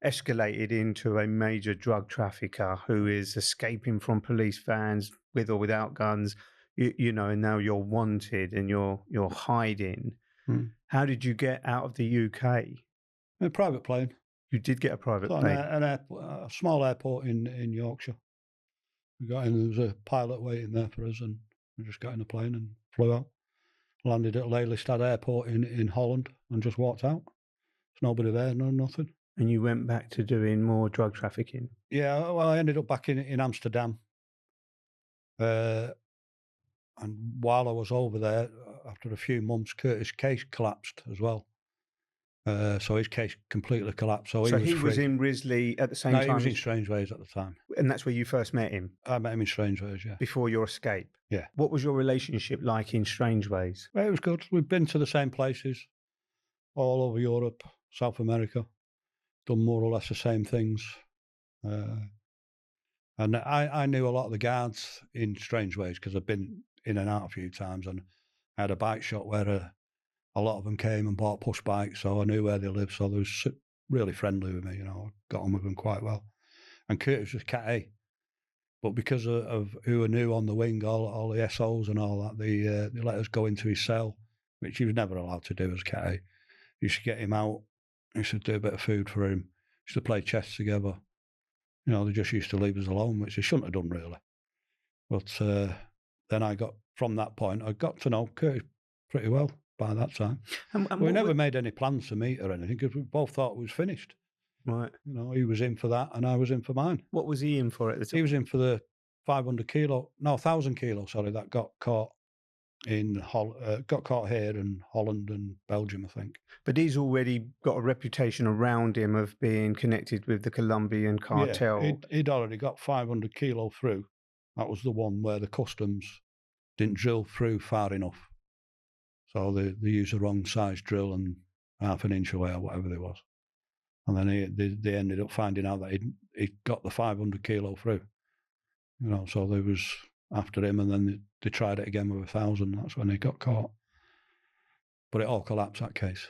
escalated into a major drug trafficker who is escaping from police vans with or without guns, and now you're wanted and you're hiding. How did you get out of the UK? A private plane. You did get a private So plane. a small airport in Yorkshire. We got in, there was a pilot waiting there for us, and we just got in a plane and flew out. Landed at Lelystad Airport in Holland and just walked out. There's nobody there, nothing. And you went back to doing more drug trafficking? Yeah, well, I ended up back in Amsterdam. And while I was over there, after a few months, Curtis' case collapsed as well. So his case completely collapsed. So he was in Risley at the same time? No, he was in Strangeways at the time. And that's where you first met him? I met him in Strangeways, yeah. Before your escape? Yeah. What was your relationship like in Strangeways? Well, it was good. We've been to the same places all over Europe, South America, done more or less the same things. And I knew a lot of the guards in Strangeways because I've been in and out a few times, and I had a bike shop where a lot of them came and bought push bikes, so I knew where they lived. So they was really friendly with me, I got on with them quite well. And Curtis was Cat A, but because of who I knew on the wing, all the SOs and all that, they let us go into his cell, which he was never allowed to do as Cat A. Used to get him out, used to do a bit of food for him, used to play chess together. They just used to leave us alone, which they shouldn't have done really. But then from that point, I got to know Curtis pretty well by that time. And we never made any plans to meet or anything because we both thought it was finished. Right. He was in for that and I was in for mine. What was he in for at the time? He was in for the 1,000 kilo, that got caught got caught here in Holland and Belgium, I think. But he's already got a reputation around him of being connected with the Colombian cartel. Yeah, he'd already got 500 kilo through. That was the one where the customs didn't drill through far enough. So they used the wrong size drill and half an inch away or whatever it was. And then they ended up finding out that he'd got the 500 kilo through. So they was after him, and then they tried it again with 1,000. That's when he got caught. But it all collapsed, that case.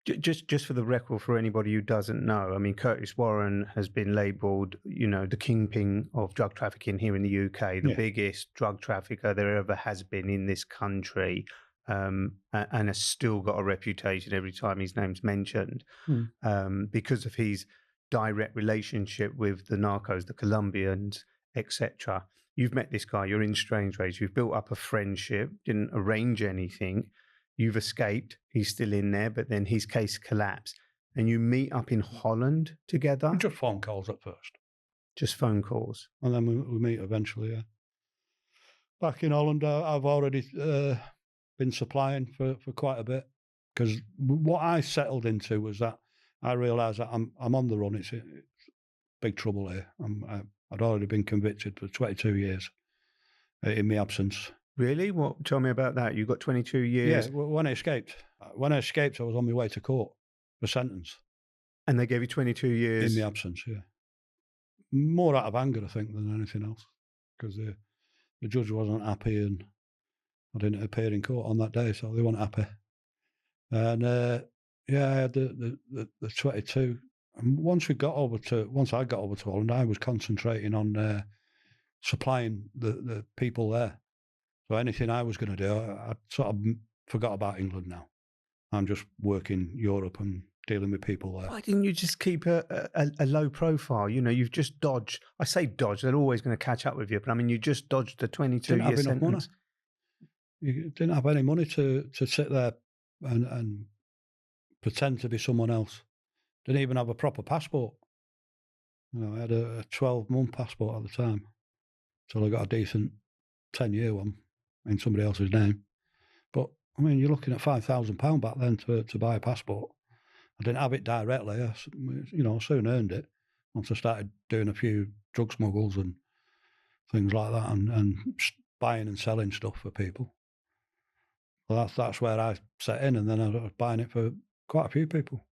Just for the record, for anybody who doesn't know, I mean, Curtis Warren has been labelled, the kingpin of drug trafficking here in the UK, the biggest drug trafficker there ever has been in this country, and has still got a reputation every time his name's mentioned, because of his direct relationship with the narcos, the Colombians, etc. You've met this guy, you're in Strangeways, you've built up a friendship, didn't arrange anything. You've escaped, he's still in there, but then his case collapsed. And you meet up in Holland together? Just phone calls at first. Just phone calls? And then we meet eventually, yeah. Back in Holland, I've already been supplying for quite a bit. Because what I settled into was that I realised that I'm on the run. It's big trouble here. I'd already been convicted for 22 years in my absence. Really? What? Tell me about that. You got 22 years? Yeah, when I escaped. When I escaped, I was on my way to court for sentence. And they gave you 22 years? In my absence, yeah. More out of anger, I think, than anything else. Because the judge wasn't happy and I didn't appear in court on that day, so they weren't happy. And, I had the 22. And once I got over to Holland, I was concentrating on supplying the people there. So anything I was going to do, I sort of forgot about England now. I'm just working Europe and dealing with people there. Why didn't you just keep a low profile? You've just dodged. I say dodged, they're always going to catch up with you. But I mean, you just dodged the 22-year sentence. Money. You didn't have any money to sit there and pretend to be someone else. Didn't even have a proper passport. I had a 12-month passport at the time, till I got a decent 10-year one in somebody else's name. But I mean, you're looking at £5,000 back then to buy a passport. I didn't have it directly. I soon earned it once I started doing a few drug smuggles and things like that, and buying and selling stuff for people. Well, that's where I set in, and then I was buying it for quite a few people,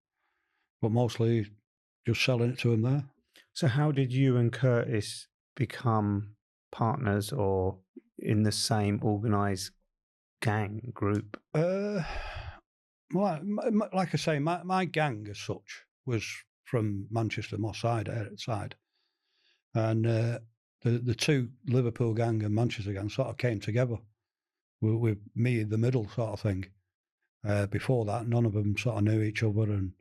but mostly just selling it to them there. So how did you and Curtis become partners or in the same organised gang group? Well, like I say, my gang as such was from Manchester, Moss side, and the two Liverpool gang and Manchester gang sort of came together with me in the middle, sort of thing. Before that, none of them sort of knew each other and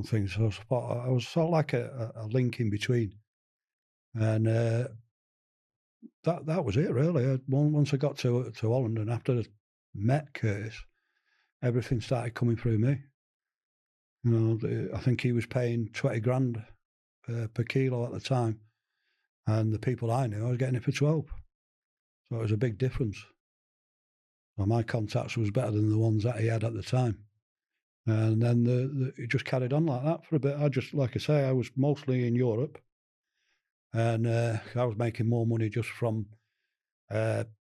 things. So I was sort of like a link in between, and that was it really. Once I got to Holland, and after I met Curtis, everything started coming through me. I think he was paying 20 grand per kilo at the time, and the people I knew, I was getting it for 12. So it was a big difference. So my contacts was better than the ones that he had at the time. And then it just carried on like that for a bit. Like I say, I was mostly in Europe, and I was making more money just from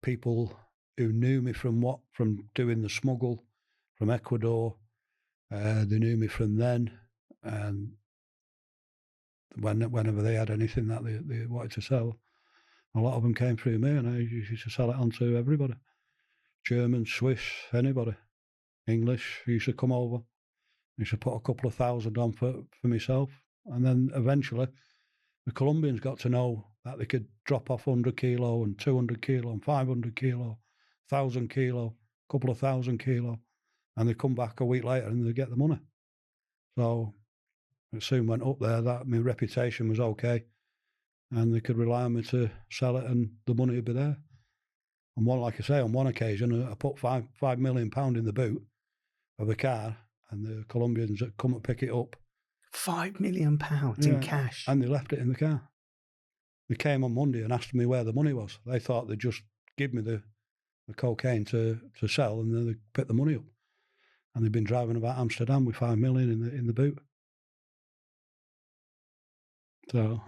people who knew me from doing the smuggle from Ecuador. They knew me from then, and whenever they had anything that they wanted to sell, a lot of them came through me, and I used to sell it on to everybody. German, Swiss, anybody. English used to come over. I used to put a couple of thousand on for myself. And then eventually the Colombians got to know that they could drop off 100 kilo and 200 kilo and 500 kilo, 1,000 kilo, a couple of 1,000 kilo. And they come back a week later and they get the money. So it soon went up there that my reputation was okay, and they could rely on me to sell it and the money would be there. And like I say, on one occasion, I put £5 million in the boot of a car, and the Colombians had come to pick it up. £5 million in cash? And they left it in the car. They came on Monday and asked me where the money was. They thought they'd just give me the cocaine to sell, and then they'd pick the money up. And they'd been driving about Amsterdam with £5 million in the boot. So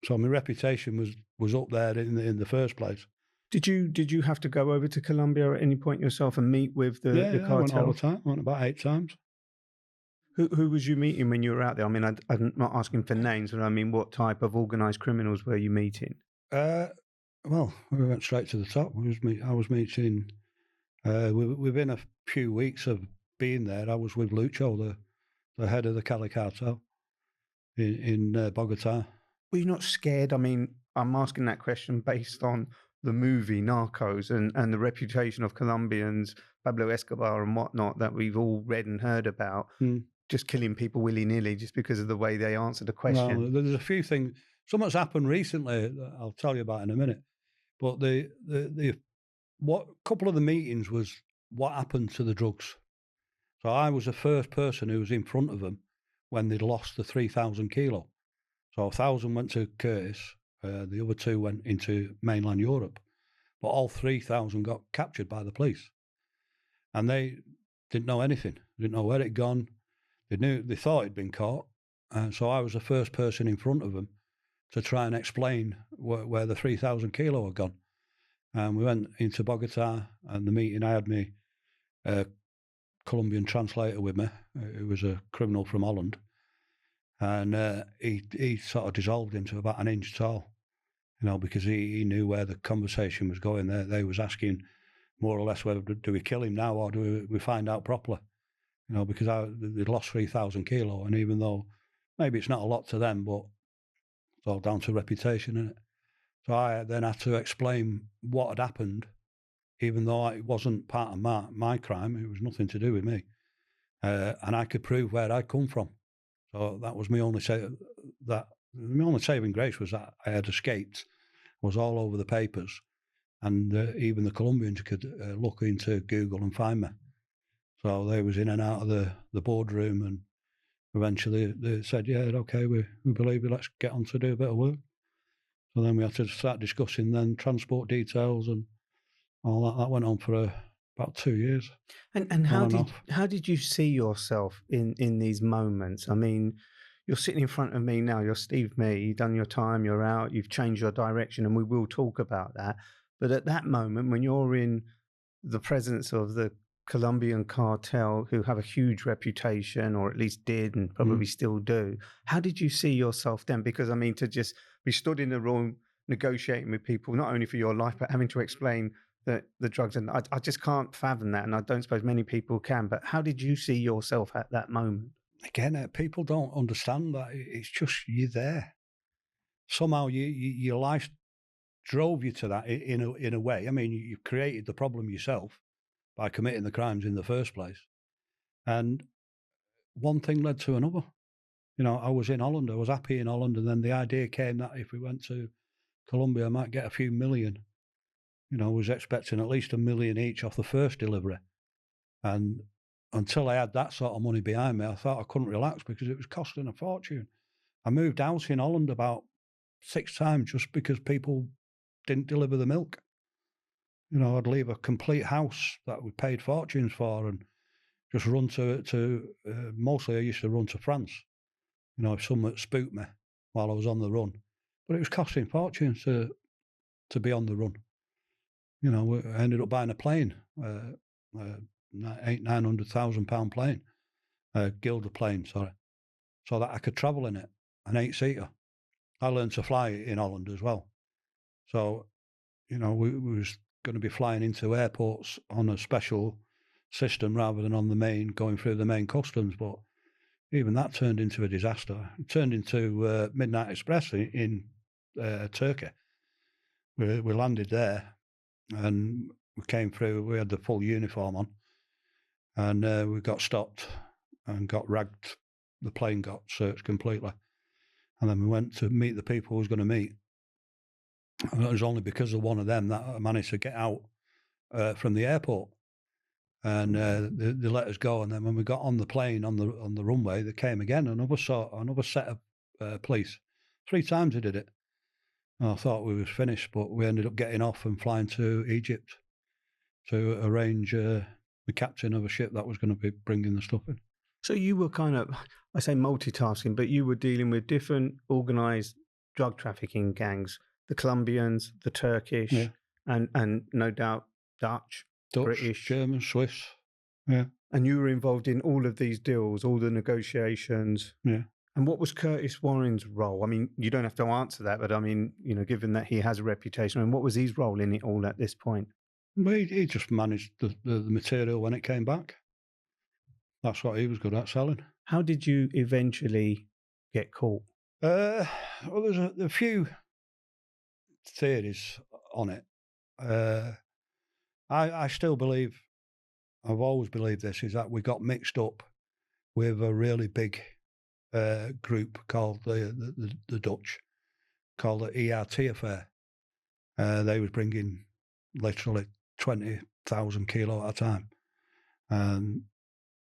my reputation was up there in the first place. Did you have to go over to Colombia at any point yourself and meet with the cartel? I went all the time. I went about 8 times. Who was you meeting when you were out there? I mean, I'm not asking for names, but I mean, what type of organised criminals were you meeting? Well, we went straight to the top. I was meeting, within a few weeks of being there, I was with Lucho, the head of the Cali cartel in Bogota. Were you not scared? I mean, I'm asking that question based on the movie Narcos and the reputation of Colombians, Pablo Escobar and whatnot that we've all read and heard about, just killing people willy-nilly just because of the way they answer the question. Well, there's a few things. Something's happened recently that I'll tell you about in a minute. But what couple of the meetings was what happened to the drugs. So I was the first person who was in front of them when they'd lost the 3,000 kilo. So 1,000 went to Curtis. The other 2 went into mainland Europe, but all 3,000 got captured by the police, and they didn't know anything. Didn't know where it'd gone. They thought it'd been caught, and so I was the first person in front of them to try and explain where the 3,000 kilo had gone. And we went into Bogota, and the meeting I had me Colombian translator with me, who was a criminal from Holland. And he sort of dissolved into about 1 inch tall, because he knew where the conversation was going. They was asking more or less whether do we kill him now or do we find out properly, because they'd lost 3,000 kilo, and even though maybe it's not a lot to them, but it's all down to reputation, isn't it? So I then had to explain what had happened, even though it wasn't part of my crime. It was nothing to do with me, and I could prove where I'd come from. So that was my only saving grace, was that I had escaped. It was all over the papers, and even the Colombians could look into Google and find me. So they was in and out of the boardroom, and eventually they said, yeah, okay, we believe you, let's get on to do a bit of work. So then we had to start discussing then transport details and all that. That went on for about 2 years. And on and off. how did you see yourself in these moments? I mean, you're sitting in front of me now. You're Steve Mee. You've done your time. You're out. You've changed your direction, and we will talk about that. But at that moment, when you're in the presence of the Colombian cartel, who have a huge reputation, or at least did, and probably still do, how did you see yourself then? Because I mean, to just be stood in the room negotiating with people, not only for your life, but having to explain the drugs, and I just can't fathom that, and I don't suppose many people can. But how did you see yourself at that moment? Again, people don't understand that. It's just you're there. Somehow your life drove you to that in a way. I mean, you've created the problem yourself by committing the crimes in the first place. And one thing led to another. You know, I was in Holland. I was happy in Holland. And then the idea came that if we went to Colombia, I might get a few million. You know, I was expecting at least $1 million each off the first delivery. And until I had that sort of money behind me, I thought I couldn't relax because it was costing a fortune. I moved house in Holland about 6 times just because people didn't deliver the milk. You know, I'd leave a complete house that we paid fortunes for and just run to mostly I used to run to France. You know, if someone spooked me while I was on the run. But it was costing fortunes to be on the run. You know, I ended up buying a plane, £900,000 plane, Gilder plane, sorry, so that I could travel in it, an 8-seater. I learned to fly in Holland as well. So, you know, we was going to be flying into airports on a special system rather than on the main, going through the main customs. But even that turned into a disaster. It turned into Midnight Express in Turkey. We landed there and we came through. We had the full uniform on and we got stopped and got ragged. The plane got searched completely. And then we went to meet the people who was going to meet. And it was only because of one of them that I managed to get out from the airport. And they let us go. And then when we got on the plane on the runway, they came again. Another set of police. 3 times they did it. And I thought we was finished, but we ended up getting off and flying to Egypt to arrange the captain of a ship that was going to be bringing the stuff in. So you were kind of, I say multitasking, but you were dealing with different organised drug trafficking gangs, the Colombians, the Turkish, and no doubt Dutch, British, German, Swiss. Yeah. And you were involved in all of these deals, all the negotiations. Yeah. And what was Curtis Warren's role? I mean, you don't have to answer that, but I mean, you know, given that he has a reputation, I mean, what was his role in it all at this point? Well, he just managed the material when it came back. That's what he was good at, selling. How did you eventually get caught? Well, there's a few theories on it. I still believe, I've always believed this, is that we got mixed up with a really big group called the Dutch, called the ERT affair. They was bringing literally 20,000 kilo at a time. And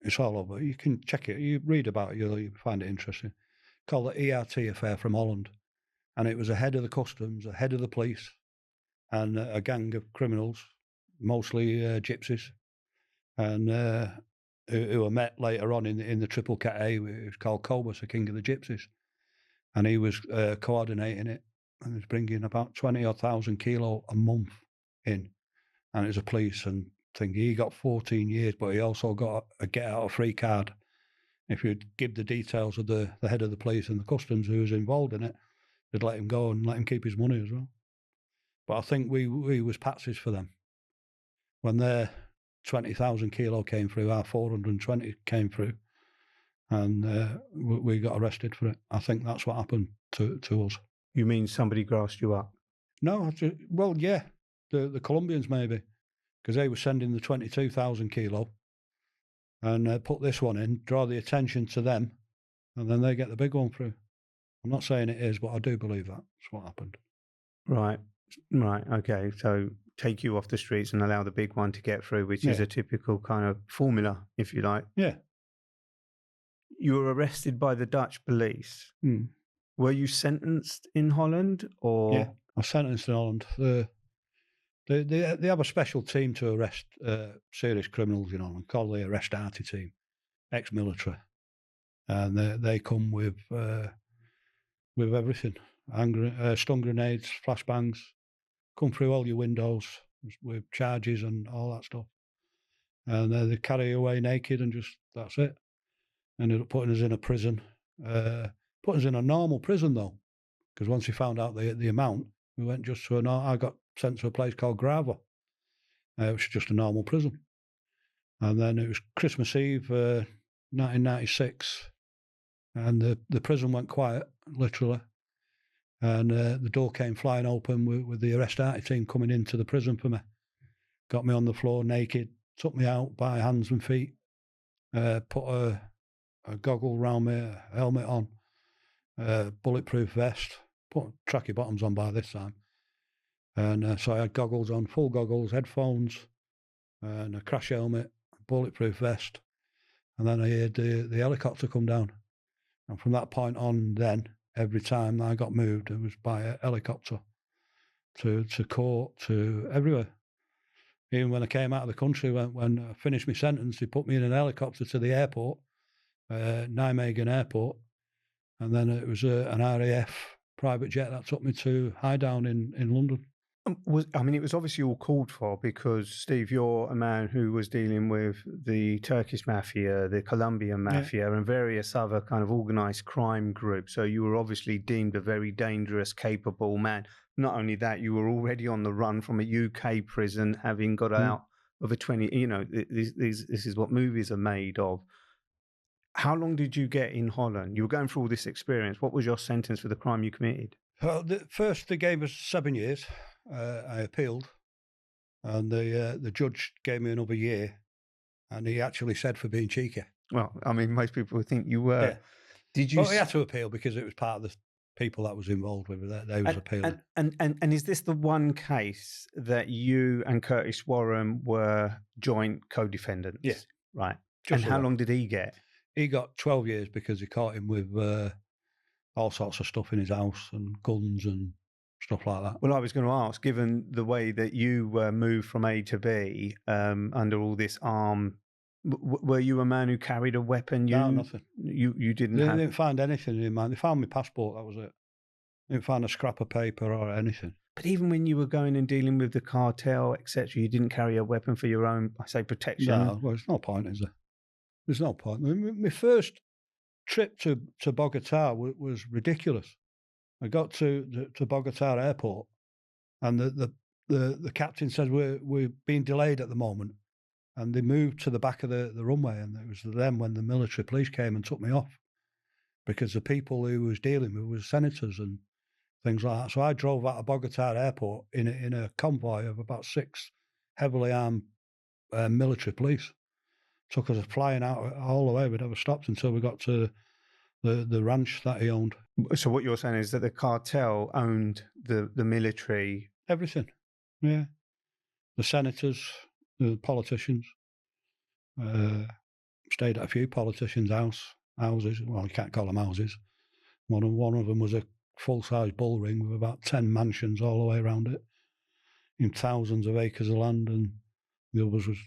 it's all over. You can check it. You read about it. You'll find it interesting. Called the ERT affair from Holland. And it was a head of the customs, a head of the police, and a gang of criminals, mostly gypsies, and who were met later on in the Triple Cat A. It was called Cobus, the king of the gypsies. And he was coordinating it, and he was bringing about 20,000 kilo a month in. And it was a police and thing. He got 14 years, but he also got a get-out-of-free card. If you'd give the details of the head of the police and the customs who was involved in it, they'd let him go and let him keep his money as well. But I think we was patsies for them. When their 20,000 kilo came through, our 420 came through, and we got arrested for it. I think that's what happened to us. You mean somebody grassed you up? No, well, yeah, the Colombians maybe, because they were sending the 22,000 kilo and put this one in, draw the attention to them, and then they get the big one through. I'm not saying it is, but I do believe that's what happened. Right, okay. So take you off the streets and allow the big one to get through, which is a typical kind of formula, if you like. Yeah. you were arrested by the Dutch police. Mm. Were you sentenced in Holland, or Yeah, I was sentenced in Holland. They have a special team to arrest serious criminals in Holland called the Arrestati team, ex-military, and they come with everything: stun grenades, flashbangs, come through all your windows with charges and all that stuff, and they carry you away naked and just that's it. Ended up putting us in a prison, putting us in a normal prison though, because once we found out the amount, we went just to I got sent to a place called Grava, which is just a normal prison. And then it was Christmas Eve, 1996, and the prison went quiet, literally. And the door came flying open with the Arrestati team coming into the prison for me. Got me on the floor naked, took me out by hands and feet, put a goggle round me, a helmet on, bulletproof vest, put tracky bottoms on by this time. And so I had goggles on, full goggles, headphones, and a crash helmet, bulletproof vest. And then I heard the helicopter come down. And from that point on, then, every time I got moved, it was by a helicopter to court, to everywhere. Even when I came out of the country, when I finished my sentence, they put me in an helicopter to the airport, Nijmegen Airport. And then it was an RAF private jet that took me to Highdown in London. it was obviously all called for because, Steve, you're a man who was dealing with the Turkish mafia, the Colombian mafia, and various other kind of organised crime groups. So you were obviously deemed a very dangerous, capable man. Not only that, you were already on the run from a UK prison, having got out of a 20, this is what movies are made of. How long did you get in Holland? You were going through all this experience. What was your sentence for the crime you committed? Well, first they gave us 7 years. I appealed, and the judge gave me another year, and he actually said for being cheeky. Well, I mean, most people would think you were. Yeah. Did you? Well, we had to appeal because it was part of the people that was involved with it. They was appealing. And is this the one case that you and Curtis Warren were joint co-defendants? Yeah. Right. Just and how long did he get? He got 12 years because he caught him with all sorts of stuff in his house and guns and stuff like that. Well, I was going to ask, given the way that you moved from A to B under all this were you a man who carried a weapon? No, nothing. You didn't They have... didn't find anything in mine. They found my passport, that was it. They didn't find a scrap of paper or anything. But even when you were going and dealing with the cartel, etc., you didn't carry a weapon for your own, I say, protection? No, well, there's no point, is there? There's no point. My first trip to Bogota was ridiculous. I got to Bogota airport, and the captain said we're being delayed at the moment, and they moved to the back of the runway, and it was then when the military police came and took me off, because the people who was dealing with was senators and things like that. So I drove out of Bogota airport in a convoy of about 6 heavily armed military police. Took us flying out all the way. We never stopped until we got to the ranch that he owned. So what you're saying is that the cartel owned the military? Everything, yeah. The senators, the politicians. Stayed at a few politicians' houses. Well, you can't call them houses. One of them was a full-size bull ring with about 10 mansions all the way around it, in thousands of acres of land, and the others was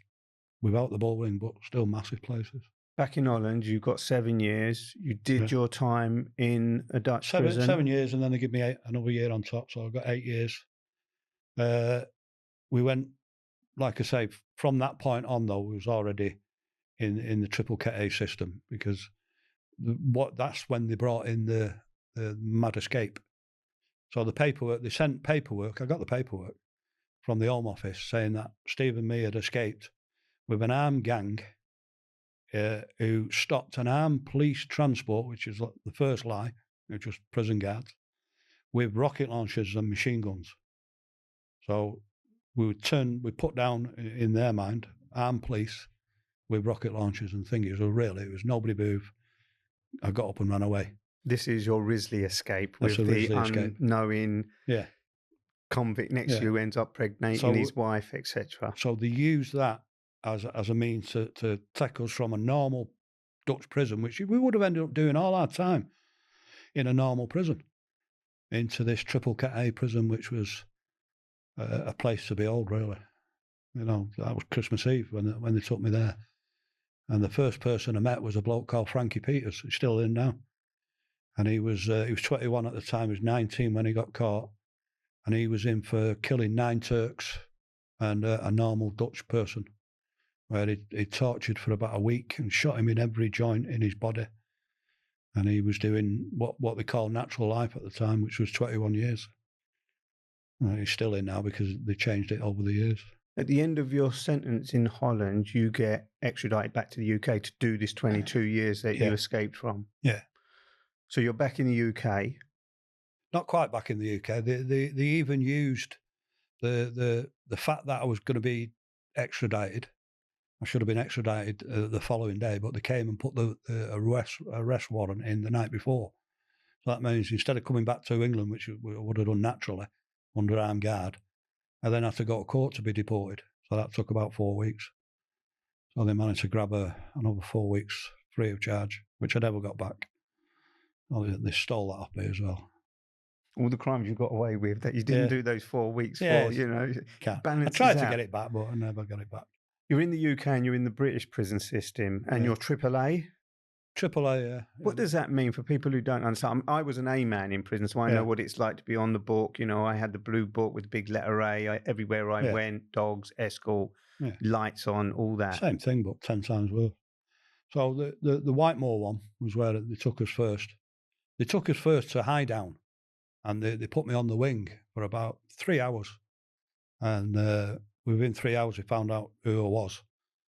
without the bull ring, but still massive places. Back in Holland, you got 7 years. You did your time in a Dutch prison. 7 years, and then they give me another year on top, so I got 8 years. We went, like I say, from that point on, though, we was already in the triple KA system, because that's when they brought in the mad escape. So the paperwork, they sent paperwork, I got the paperwork from the Home Office saying that Stephen Mee had escaped with an armed gang who stopped an armed police transport, which is the first lie, which was prison guards, with rocket launchers and machine guns. So we put down, in their mind, armed police with rocket launchers and thingies. Well, really, it was nobody moved. I got up and ran away. This is your Risley escape with the escape. unknowing convict next to you who ends up pregnating his wife, etc. So they used that as a means to take us from a normal Dutch prison, which we would have ended up doing all our time in a normal prison, into this triple Cat A prison, which was a place to behold, really. You know, that was Christmas Eve when they took me there. And the first person I met was a bloke called Frankie Peters, who's still in now. And he was 21 at the time, he was 19 when he got caught. And he was in for killing 9 Turks and a normal Dutch person, where he tortured for about a week and shot him in every joint in his body. And he was doing what they call natural life at the time, which was 21 years. He's still in now because they changed it over the years. At the end of your sentence in Holland, you get extradited back to the UK to do this 22 years that you escaped from. Yeah. So you're back in the UK. Not quite back in the UK. They even used the fact that I was going to be extradited. I should have been extradited the following day, but they came and put the arrest warrant in the night before. So that means instead of coming back to England, which we would have done naturally under armed guard, I then had to go to court to be deported. So that took about 4 weeks. So they managed to grab another 4 weeks free of charge, which I never got back. Oh, they stole that off me as well. All the crimes you got away with that you didn't do those 4 weeks for, you know. I tried to get it back, but I never got it back. You're in the UK and you're in the British prison system and you're AAA? AAA, yeah. What does that mean for people who don't understand? I was an A man in prison, so I know what it's like to be on the book. You know, I had the blue book with the big letter A. Everywhere I went, dogs, escort, lights on, all that. Same thing, but 10 times worse. So the Whitemore one was where they took us first. They took us first to Highdown, and they put me on the wing for about 3 hours. And within 3 hours, they found out who I was.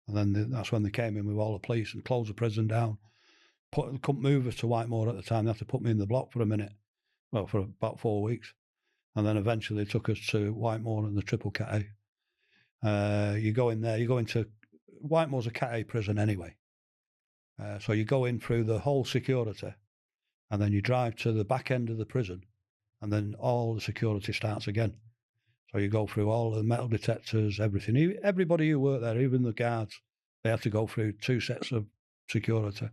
And then that's when they came in with all the police and closed the prison down. Couldn't move us to Whitemore at the time. They had to put me in the block for a minute. Well, for about 4 weeks. And then eventually they took us to Whitemore and the triple Cat A. You go in there, you go into... Whitemore's a Cat A prison anyway. So you go in through the whole security, and then you drive to the back end of the prison, and then all the security starts again. So you go through all the metal detectors, everything. Everybody who worked there, even the guards, they had to go through 2 sets of security.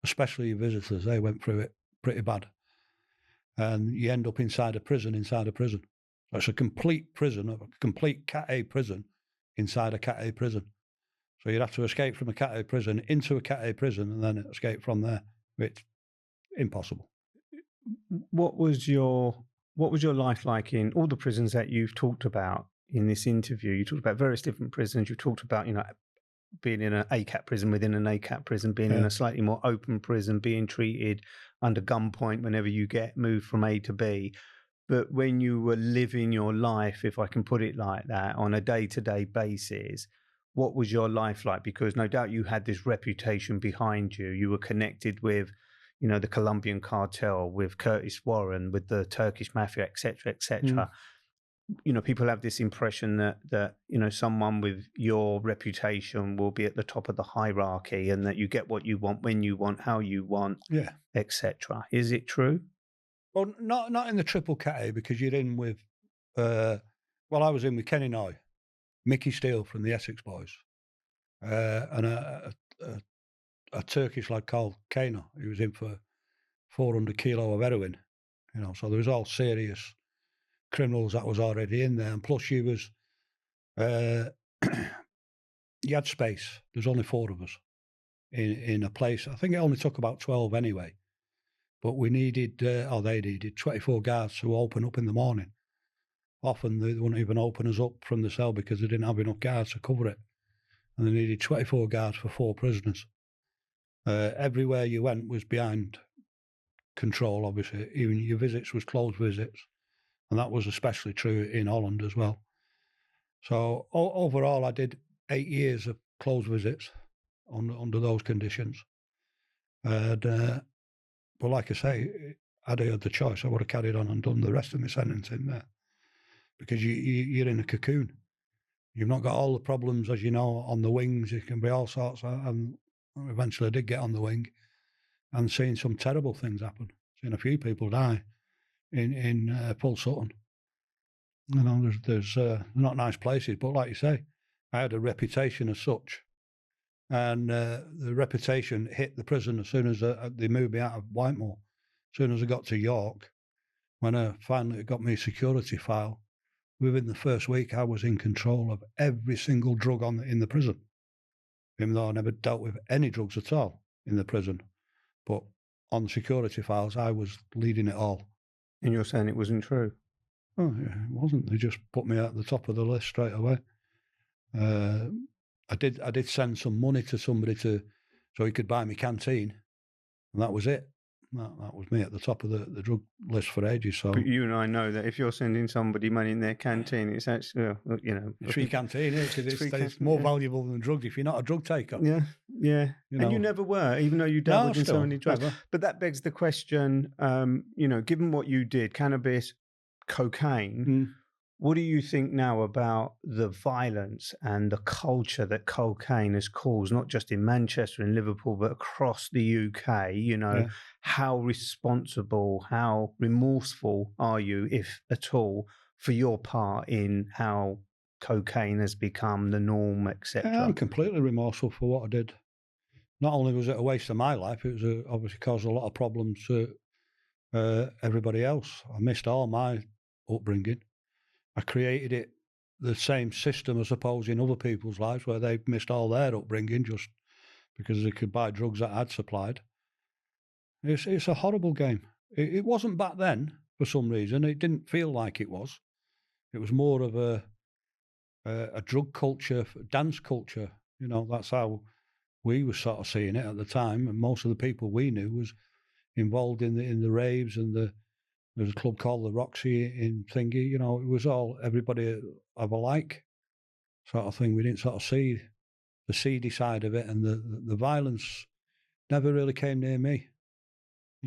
Especially visitors, they went through it pretty bad. And you end up inside a prison. So it's a complete prison, a complete Cat A prison inside a Cat A prison. So you'd have to escape from a Cat A prison into a Cat A prison and then escape from there. It's impossible. What was your life like in all the prisons that you've talked about in this interview? You talked about various different prisons. You talked about, you know, being in an ACAT prison within an ACAT prison, being in a slightly more open prison, being treated under gunpoint whenever you get moved from A to B. But when you were living your life, if I can put it like that, on a day-to-day basis, what was your life like? Because no doubt you had this reputation behind you. You were connected with, you know, the Colombian cartel, with Curtis Warren, with the Turkish mafia, etc., etc. You know, people have this impression that you know, someone with your reputation will be at the top of the hierarchy, and that you get what you want, when you want, how you want, etc. Is it true? Well, not in the triple Cat A, because you're in with. I was in with Kenny Noy, Mickey Steele from the Essex Boys, and a Turkish lad called Kano, who was in for 400 kilo of heroin. You know, so there was all serious criminals that was already in there, and plus you had space. There's only 4 of us in a place. I think it only took about 12 anyway, but we needed, they needed 24 guards to open up in the morning. Often they wouldn't even open us up from the cell because they didn't have enough guards to cover it, and they needed 24 guards for 4 prisoners. Everywhere you went was behind control, obviously. Even your visits was closed visits. And that was especially true in Holland as well. So overall, I did 8 years of closed visits under those conditions. And, but like I say, had I had the choice, I would have carried on and done the rest of my sentence in there. Because you're in a cocoon. You've not got all the problems, as you know, on the wings. It can be all sorts. And eventually I did get on the wing and seeing some terrible things happen. Seen a few people die in Pull Sutton. You know, there's not nice places, but like you say, I had a reputation as such. And the reputation hit the prison as soon as they moved me out of Whitemore. As soon as I got to York, when I finally got my security file, within the first week I was in control of every single drug in the prison, even though I never dealt with any drugs at all in the prison. But on the security files, I was leading it all. And you're saying it wasn't true? Oh, yeah, it wasn't. They just put me at the top of the list straight away. I did send some money to somebody so he could buy me canteen, and that was it. That was me at the top of the drug list for ages. So, but you and I know that if you're sending somebody money in their canteen, it's actually, it's free canteen, because it's more valuable than drugs if you're not a drug taker. Yeah, yeah. And you never were, even though you dabbled in so many drugs. Never. But that begs the question, given what you did, cannabis, cocaine, what do you think now about the violence and the culture that cocaine has caused, not just in Manchester and Liverpool, but across the UK? How responsible, how remorseful are you, if at all, for your part in how cocaine has become the norm, etc.? Yeah, I'm completely remorseful for what I did. Not only was it a waste of my life, it was obviously caused a lot of problems to everybody else. I missed all my upbringing. I created it, the same system, I suppose, in other people's lives where they missed all their upbringing just because they could buy drugs that I'd supplied. It's a horrible game. It wasn't back then for some reason. It didn't feel like it was. It was more of a drug culture, dance culture. That's how we were sort of seeing it at the time. And most of the people we knew was involved in the raves and there was a club called the Roxy in Thingy. It was all everybody of a like sort of thing. We didn't sort of see the seedy side of it, and the violence never really came near me.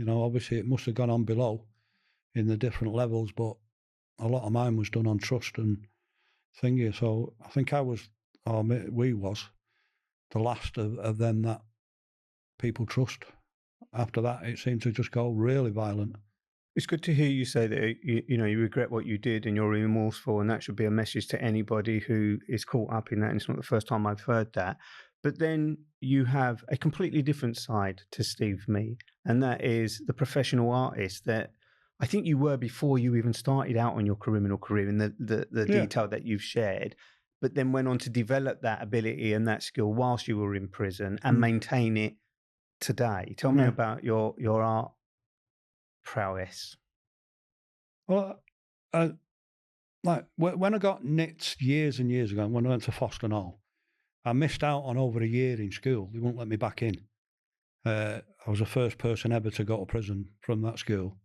Obviously it must have gone on below in the different levels, but a lot of mine was done on trust and Thingy. So I think we was the last of them that people trust. After that, it seemed to just go really violent. It's good to hear you say that you regret what you did and you're remorseful, and that should be a message to anybody who is caught up in that. And it's not the first time I've heard that. But then you have a completely different side to Steve Mee, and that is the professional artist that I think you were before you even started out on your criminal career in the detail that you've shared, but then went on to develop that ability and that skill whilst you were in prison and maintain it today. Tell me about your art prowess. Well, like when I got nicked years and years ago, when I went to Foston Hall, I missed out on over a year in school. They wouldn't let me back in. I was the first person ever to go to prison from that school.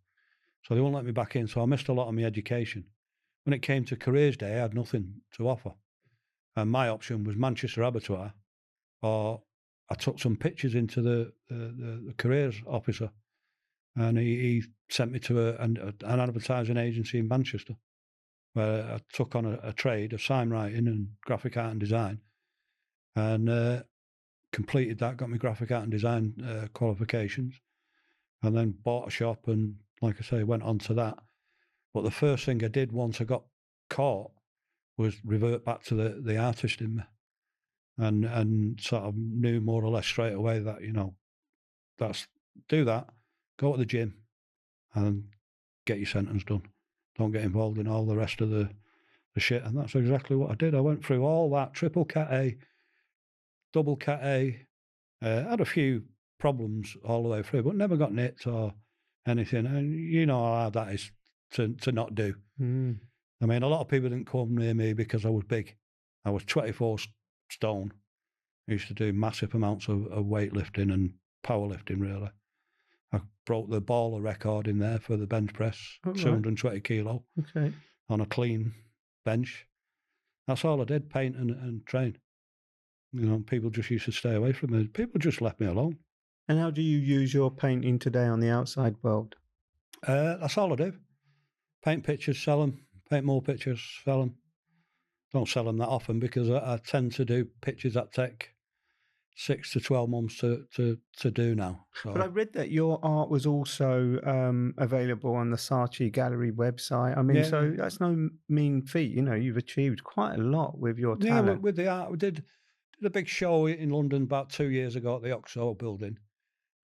So they wouldn't let me back in. So I missed a lot of my education. When it came to careers day, I had nothing to offer. And my option was Manchester Abattoir, or I took some pictures into the careers officer, and he sent me to an advertising agency in Manchester, where I took on a trade of sign writing and graphic art and design, and completed that, got my graphic art and design qualifications, and then bought a shop and, like I say, went on to that. But the first thing I did once I got caught was revert back to the artist in me, and sort of knew more or less straight away that, do that, go to the gym and get your sentence done. Don't get involved in all the rest of the shit. And that's exactly what I did. I went through all that, triple Cat A, double Cat A, had a few problems all the way through, but never got nicked or anything. And you know how hard that is to not do. I mean, a lot of people didn't come near me because I was big. I was 24 stone. I used to do massive amounts of weightlifting and powerlifting, really. I broke the baller record in there for the bench press, 220 kilo, on a clean bench. That's all I did, paint and train. People just used to stay away from me. People just left me alone. And how do you use your painting today on the outside world? That's all I do. Paint pictures, sell them. Paint more pictures, sell them. Don't sell them that often because I tend to do pictures that take 6 to 12 months to do now. So. But I read that your art was also available on the Saatchi Gallery website. I mean, so that's no mean feat. You've achieved quite a lot with your talent. Yeah, with the art, we did. did a big show in London about 2 years ago at the Oxo building.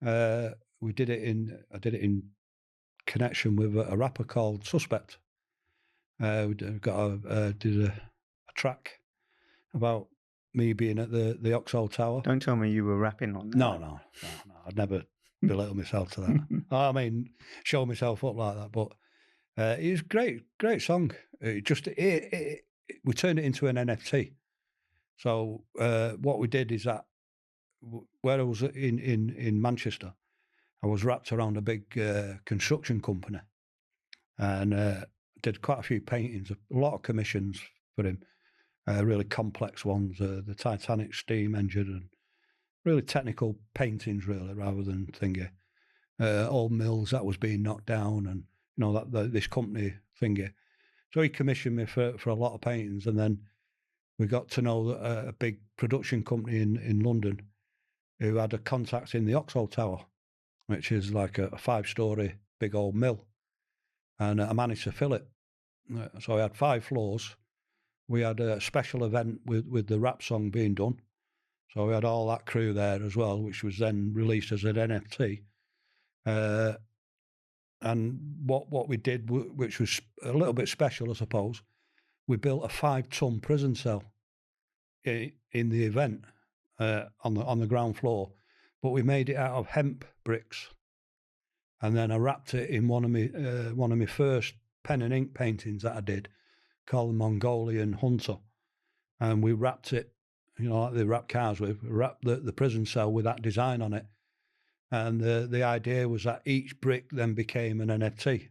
We did it I did it in connection with a rapper called Suspect. Did a track about me being at the Oxo Tower. Don't tell me you were rapping on that. No. I'd never belittle myself to that. I mean, show myself up like that. But it was great song. We turned it into an NFT. So what we did is that where I was in Manchester, I was wrapped around a big construction company, and did quite a few paintings, a lot of commissions for him, really complex ones, the Titanic steam engine, and really technical paintings, really, rather than thingy. Old mills that was being knocked down, and this company thingy. So he commissioned me for a lot of paintings, and then we got to know that a big production company in London who had a contact in the Oxo Tower, which is like a 5-story big old mill, and I managed to fill it. So I had 5 floors. We had a special event with the rap song being done. So we had all that crew there as well, which was then released as an NFT. And what we did, which was a little bit special, I suppose, we built a 5-ton prison cell in the event on the ground floor, but we made it out of hemp bricks, and then I wrapped it in one of my first pen and ink paintings that I did, called the Mongolian Hunter, and we wrapped it, like they wrap cars with, wrapped the prison cell with that design on it, and the idea was that each brick then became an NFT,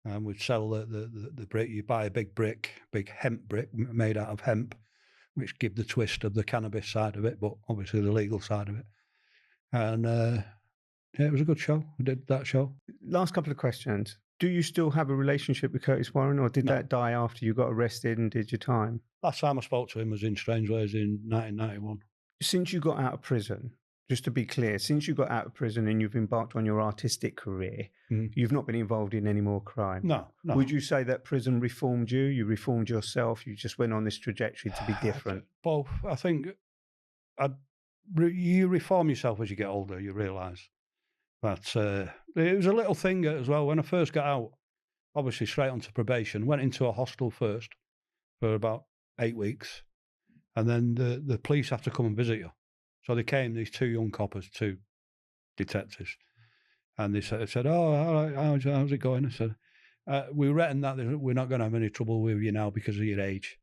and we'd sell the brick. You buy a big hemp brick made out of hemp, which give the twist of the cannabis side of it, but obviously the legal side of it. And yeah, it was a good show. We did that show. Last couple of questions. Do you still have a relationship with Curtis Warren, or did that die after you got arrested and did your time? Last time I spoke to him was in Strange Ways in 1991. Since you got out of prison, just to be clear, since you got out of prison and you've embarked on your artistic career, you've not been involved in any more crime? No. Would you say that prison reformed you? You reformed yourself? You just went on this trajectory to be different? Both. I think you reform yourself as you get older, you realise. But it was a little thing as well. When I first got out, obviously straight onto probation, went into a hostel first for about 8 weeks, and then the police have to come and visit you. So they came, these 2 young coppers, 2 detectives, and they said, "Oh, all right, how's it going?" I said, "We reckon that we're not going to have any trouble with you now because of your age."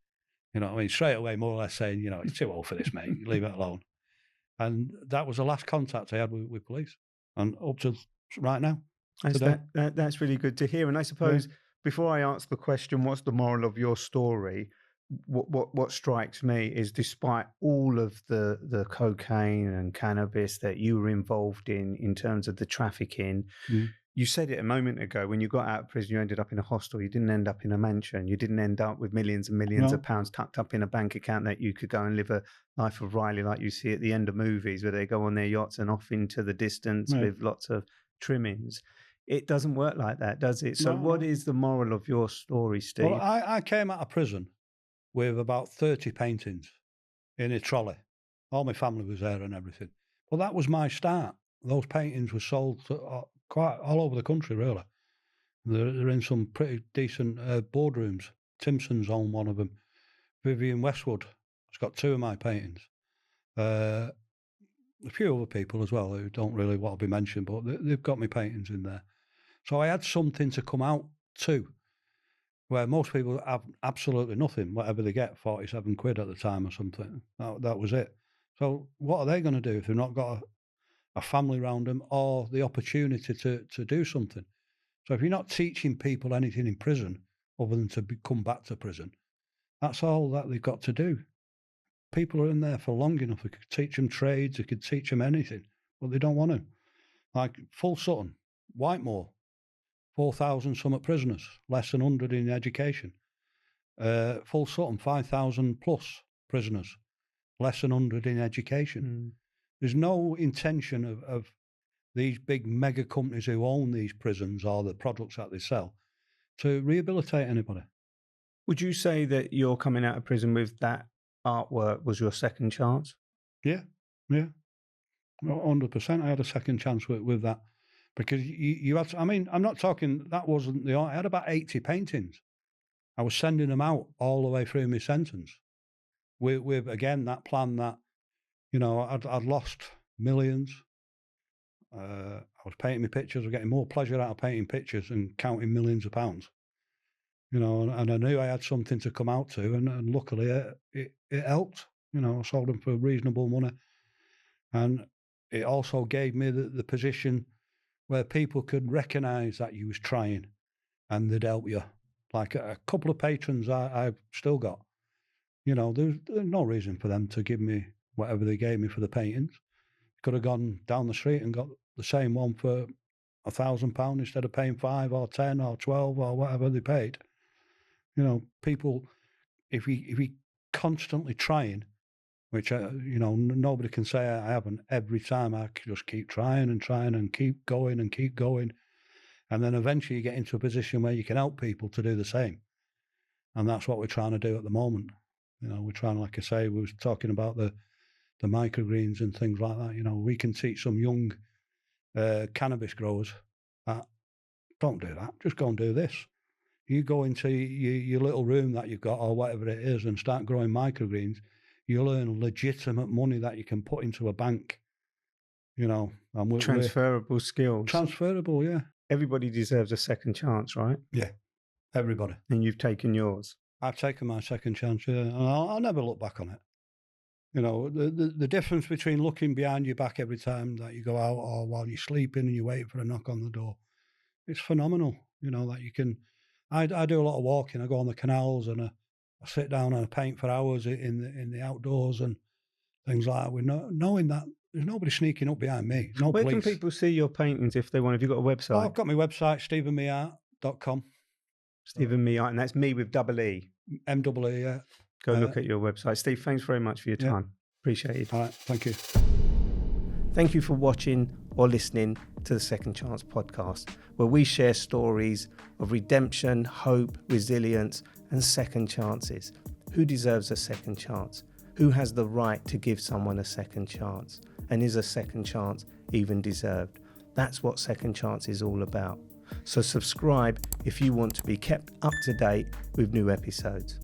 You know what I mean? Straight away, more or less saying, "It's too old for this, mate. Leave it alone." And that was the last contact I had with police, and up to right now. That's really good to hear. And I suppose before I ask the question, what's the moral of your story? What strikes me is, despite all of the cocaine and cannabis that you were involved in terms of the trafficking, you said it a moment ago, when you got out of prison, you ended up in a hostel. You didn't end up in a mansion. You didn't end up with millions and millions of pounds tucked up in a bank account that you could go and live a life of Riley like you see at the end of movies, where they go on their yachts and off into the distance with lots of trimmings. It doesn't work like that, does it? So what is the moral of your story, Steve? Well, I came out of prison with about 30 paintings in a trolley. All my family was there and everything. Well, that was my start. Those paintings were sold quite all over the country, really. They're in some pretty decent boardrooms. Timpson's own one of them. Vivian Westwood has got 2 of my paintings. A few other people as well who don't really want to be mentioned, but they've got my paintings in there. So I had something to come out to, where most people have absolutely nothing. Whatever they get, 47 quid at the time or something. That was it. So what are they going to do if they've not got a family around them or the opportunity to do something? So if you're not teaching people anything in prison other than to come back to prison, that's all that they've got to do. People are in there for long enough. They could teach them trades, they could teach them anything, but they don't want to. Like Full Sutton, Whitemore, 4,000 somewhat prisoners, less than 100 in education. Full Sutton, 5,000 plus prisoners, less than 100 in education. There's no intention of these big mega companies who own these prisons or the products that they sell to rehabilitate anybody. Would you say that you're coming out of prison with that artwork was your second chance? Yeah, yeah, 100%. I had a second chance with that because you had to, I mean, I'm not talking, that wasn't the art. I had about 80 paintings. I was sending them out all the way through my sentence with again, that plan that, you know, I'd lost millions. I was painting my pictures, I was getting more pleasure out of painting pictures and counting millions of pounds. You know, and I knew I had something to come out to, and luckily it helped. You know, I sold them for reasonable money, and it also gave me the position where people could recognise that you was trying, and they'd help you. Like a couple of patrons I've still got. You know, there's no reason for them to give me whatever they gave me for the paintings. Could have gone down the street and got the same one for £1,000 instead of paying 5 or 10 or 12 or whatever they paid. You know, people, if we constantly trying, which you know, nobody can say I haven't. Every time I just keep trying and trying and keep going and keep going, and then eventually you get into a position where you can help people to do the same, and that's what we're trying to do at the moment. You know, we're trying, like I say, we was talking about the microgreens and things like that. You know, we can teach some young cannabis growers that don't do that. Just go and do this. You go into your little room that you've got or whatever it is and start growing microgreens, you'll earn legitimate money that you can put into a bank, you know. And Transferable skills. Transferable, yeah. Everybody deserves a second chance, right? Yeah, everybody. And you've taken yours. I've taken my second chance, yeah, and I'll never look back on it. You know, the difference between looking behind your back every time that you go out or while you're sleeping and you're waiting for a knock on the door, it's phenomenal, you know, that you can... I do a lot of walking. I go on the canals and I sit down and I paint for hours in the outdoors and things like that. With knowing that there's nobody sneaking up behind me. No Where police. can people see your paintings if they want? Have you got a website? Oh, I've got my website, stephenmeeart.com. Stephen Mee, and that's me with double E. M-double-E, yeah. Go look at your website. Steve, thanks very much for your time. Yeah. Appreciate it. All right, thank you. Thank you for watching or listening to the Second Chance podcast, where we share stories of redemption, hope, resilience, and second chances. Who deserves a second chance? Who has the right to give someone a second chance? And is a second chance even deserved? That's what Second Chance is all about. So subscribe if you want to be kept up to date with new episodes.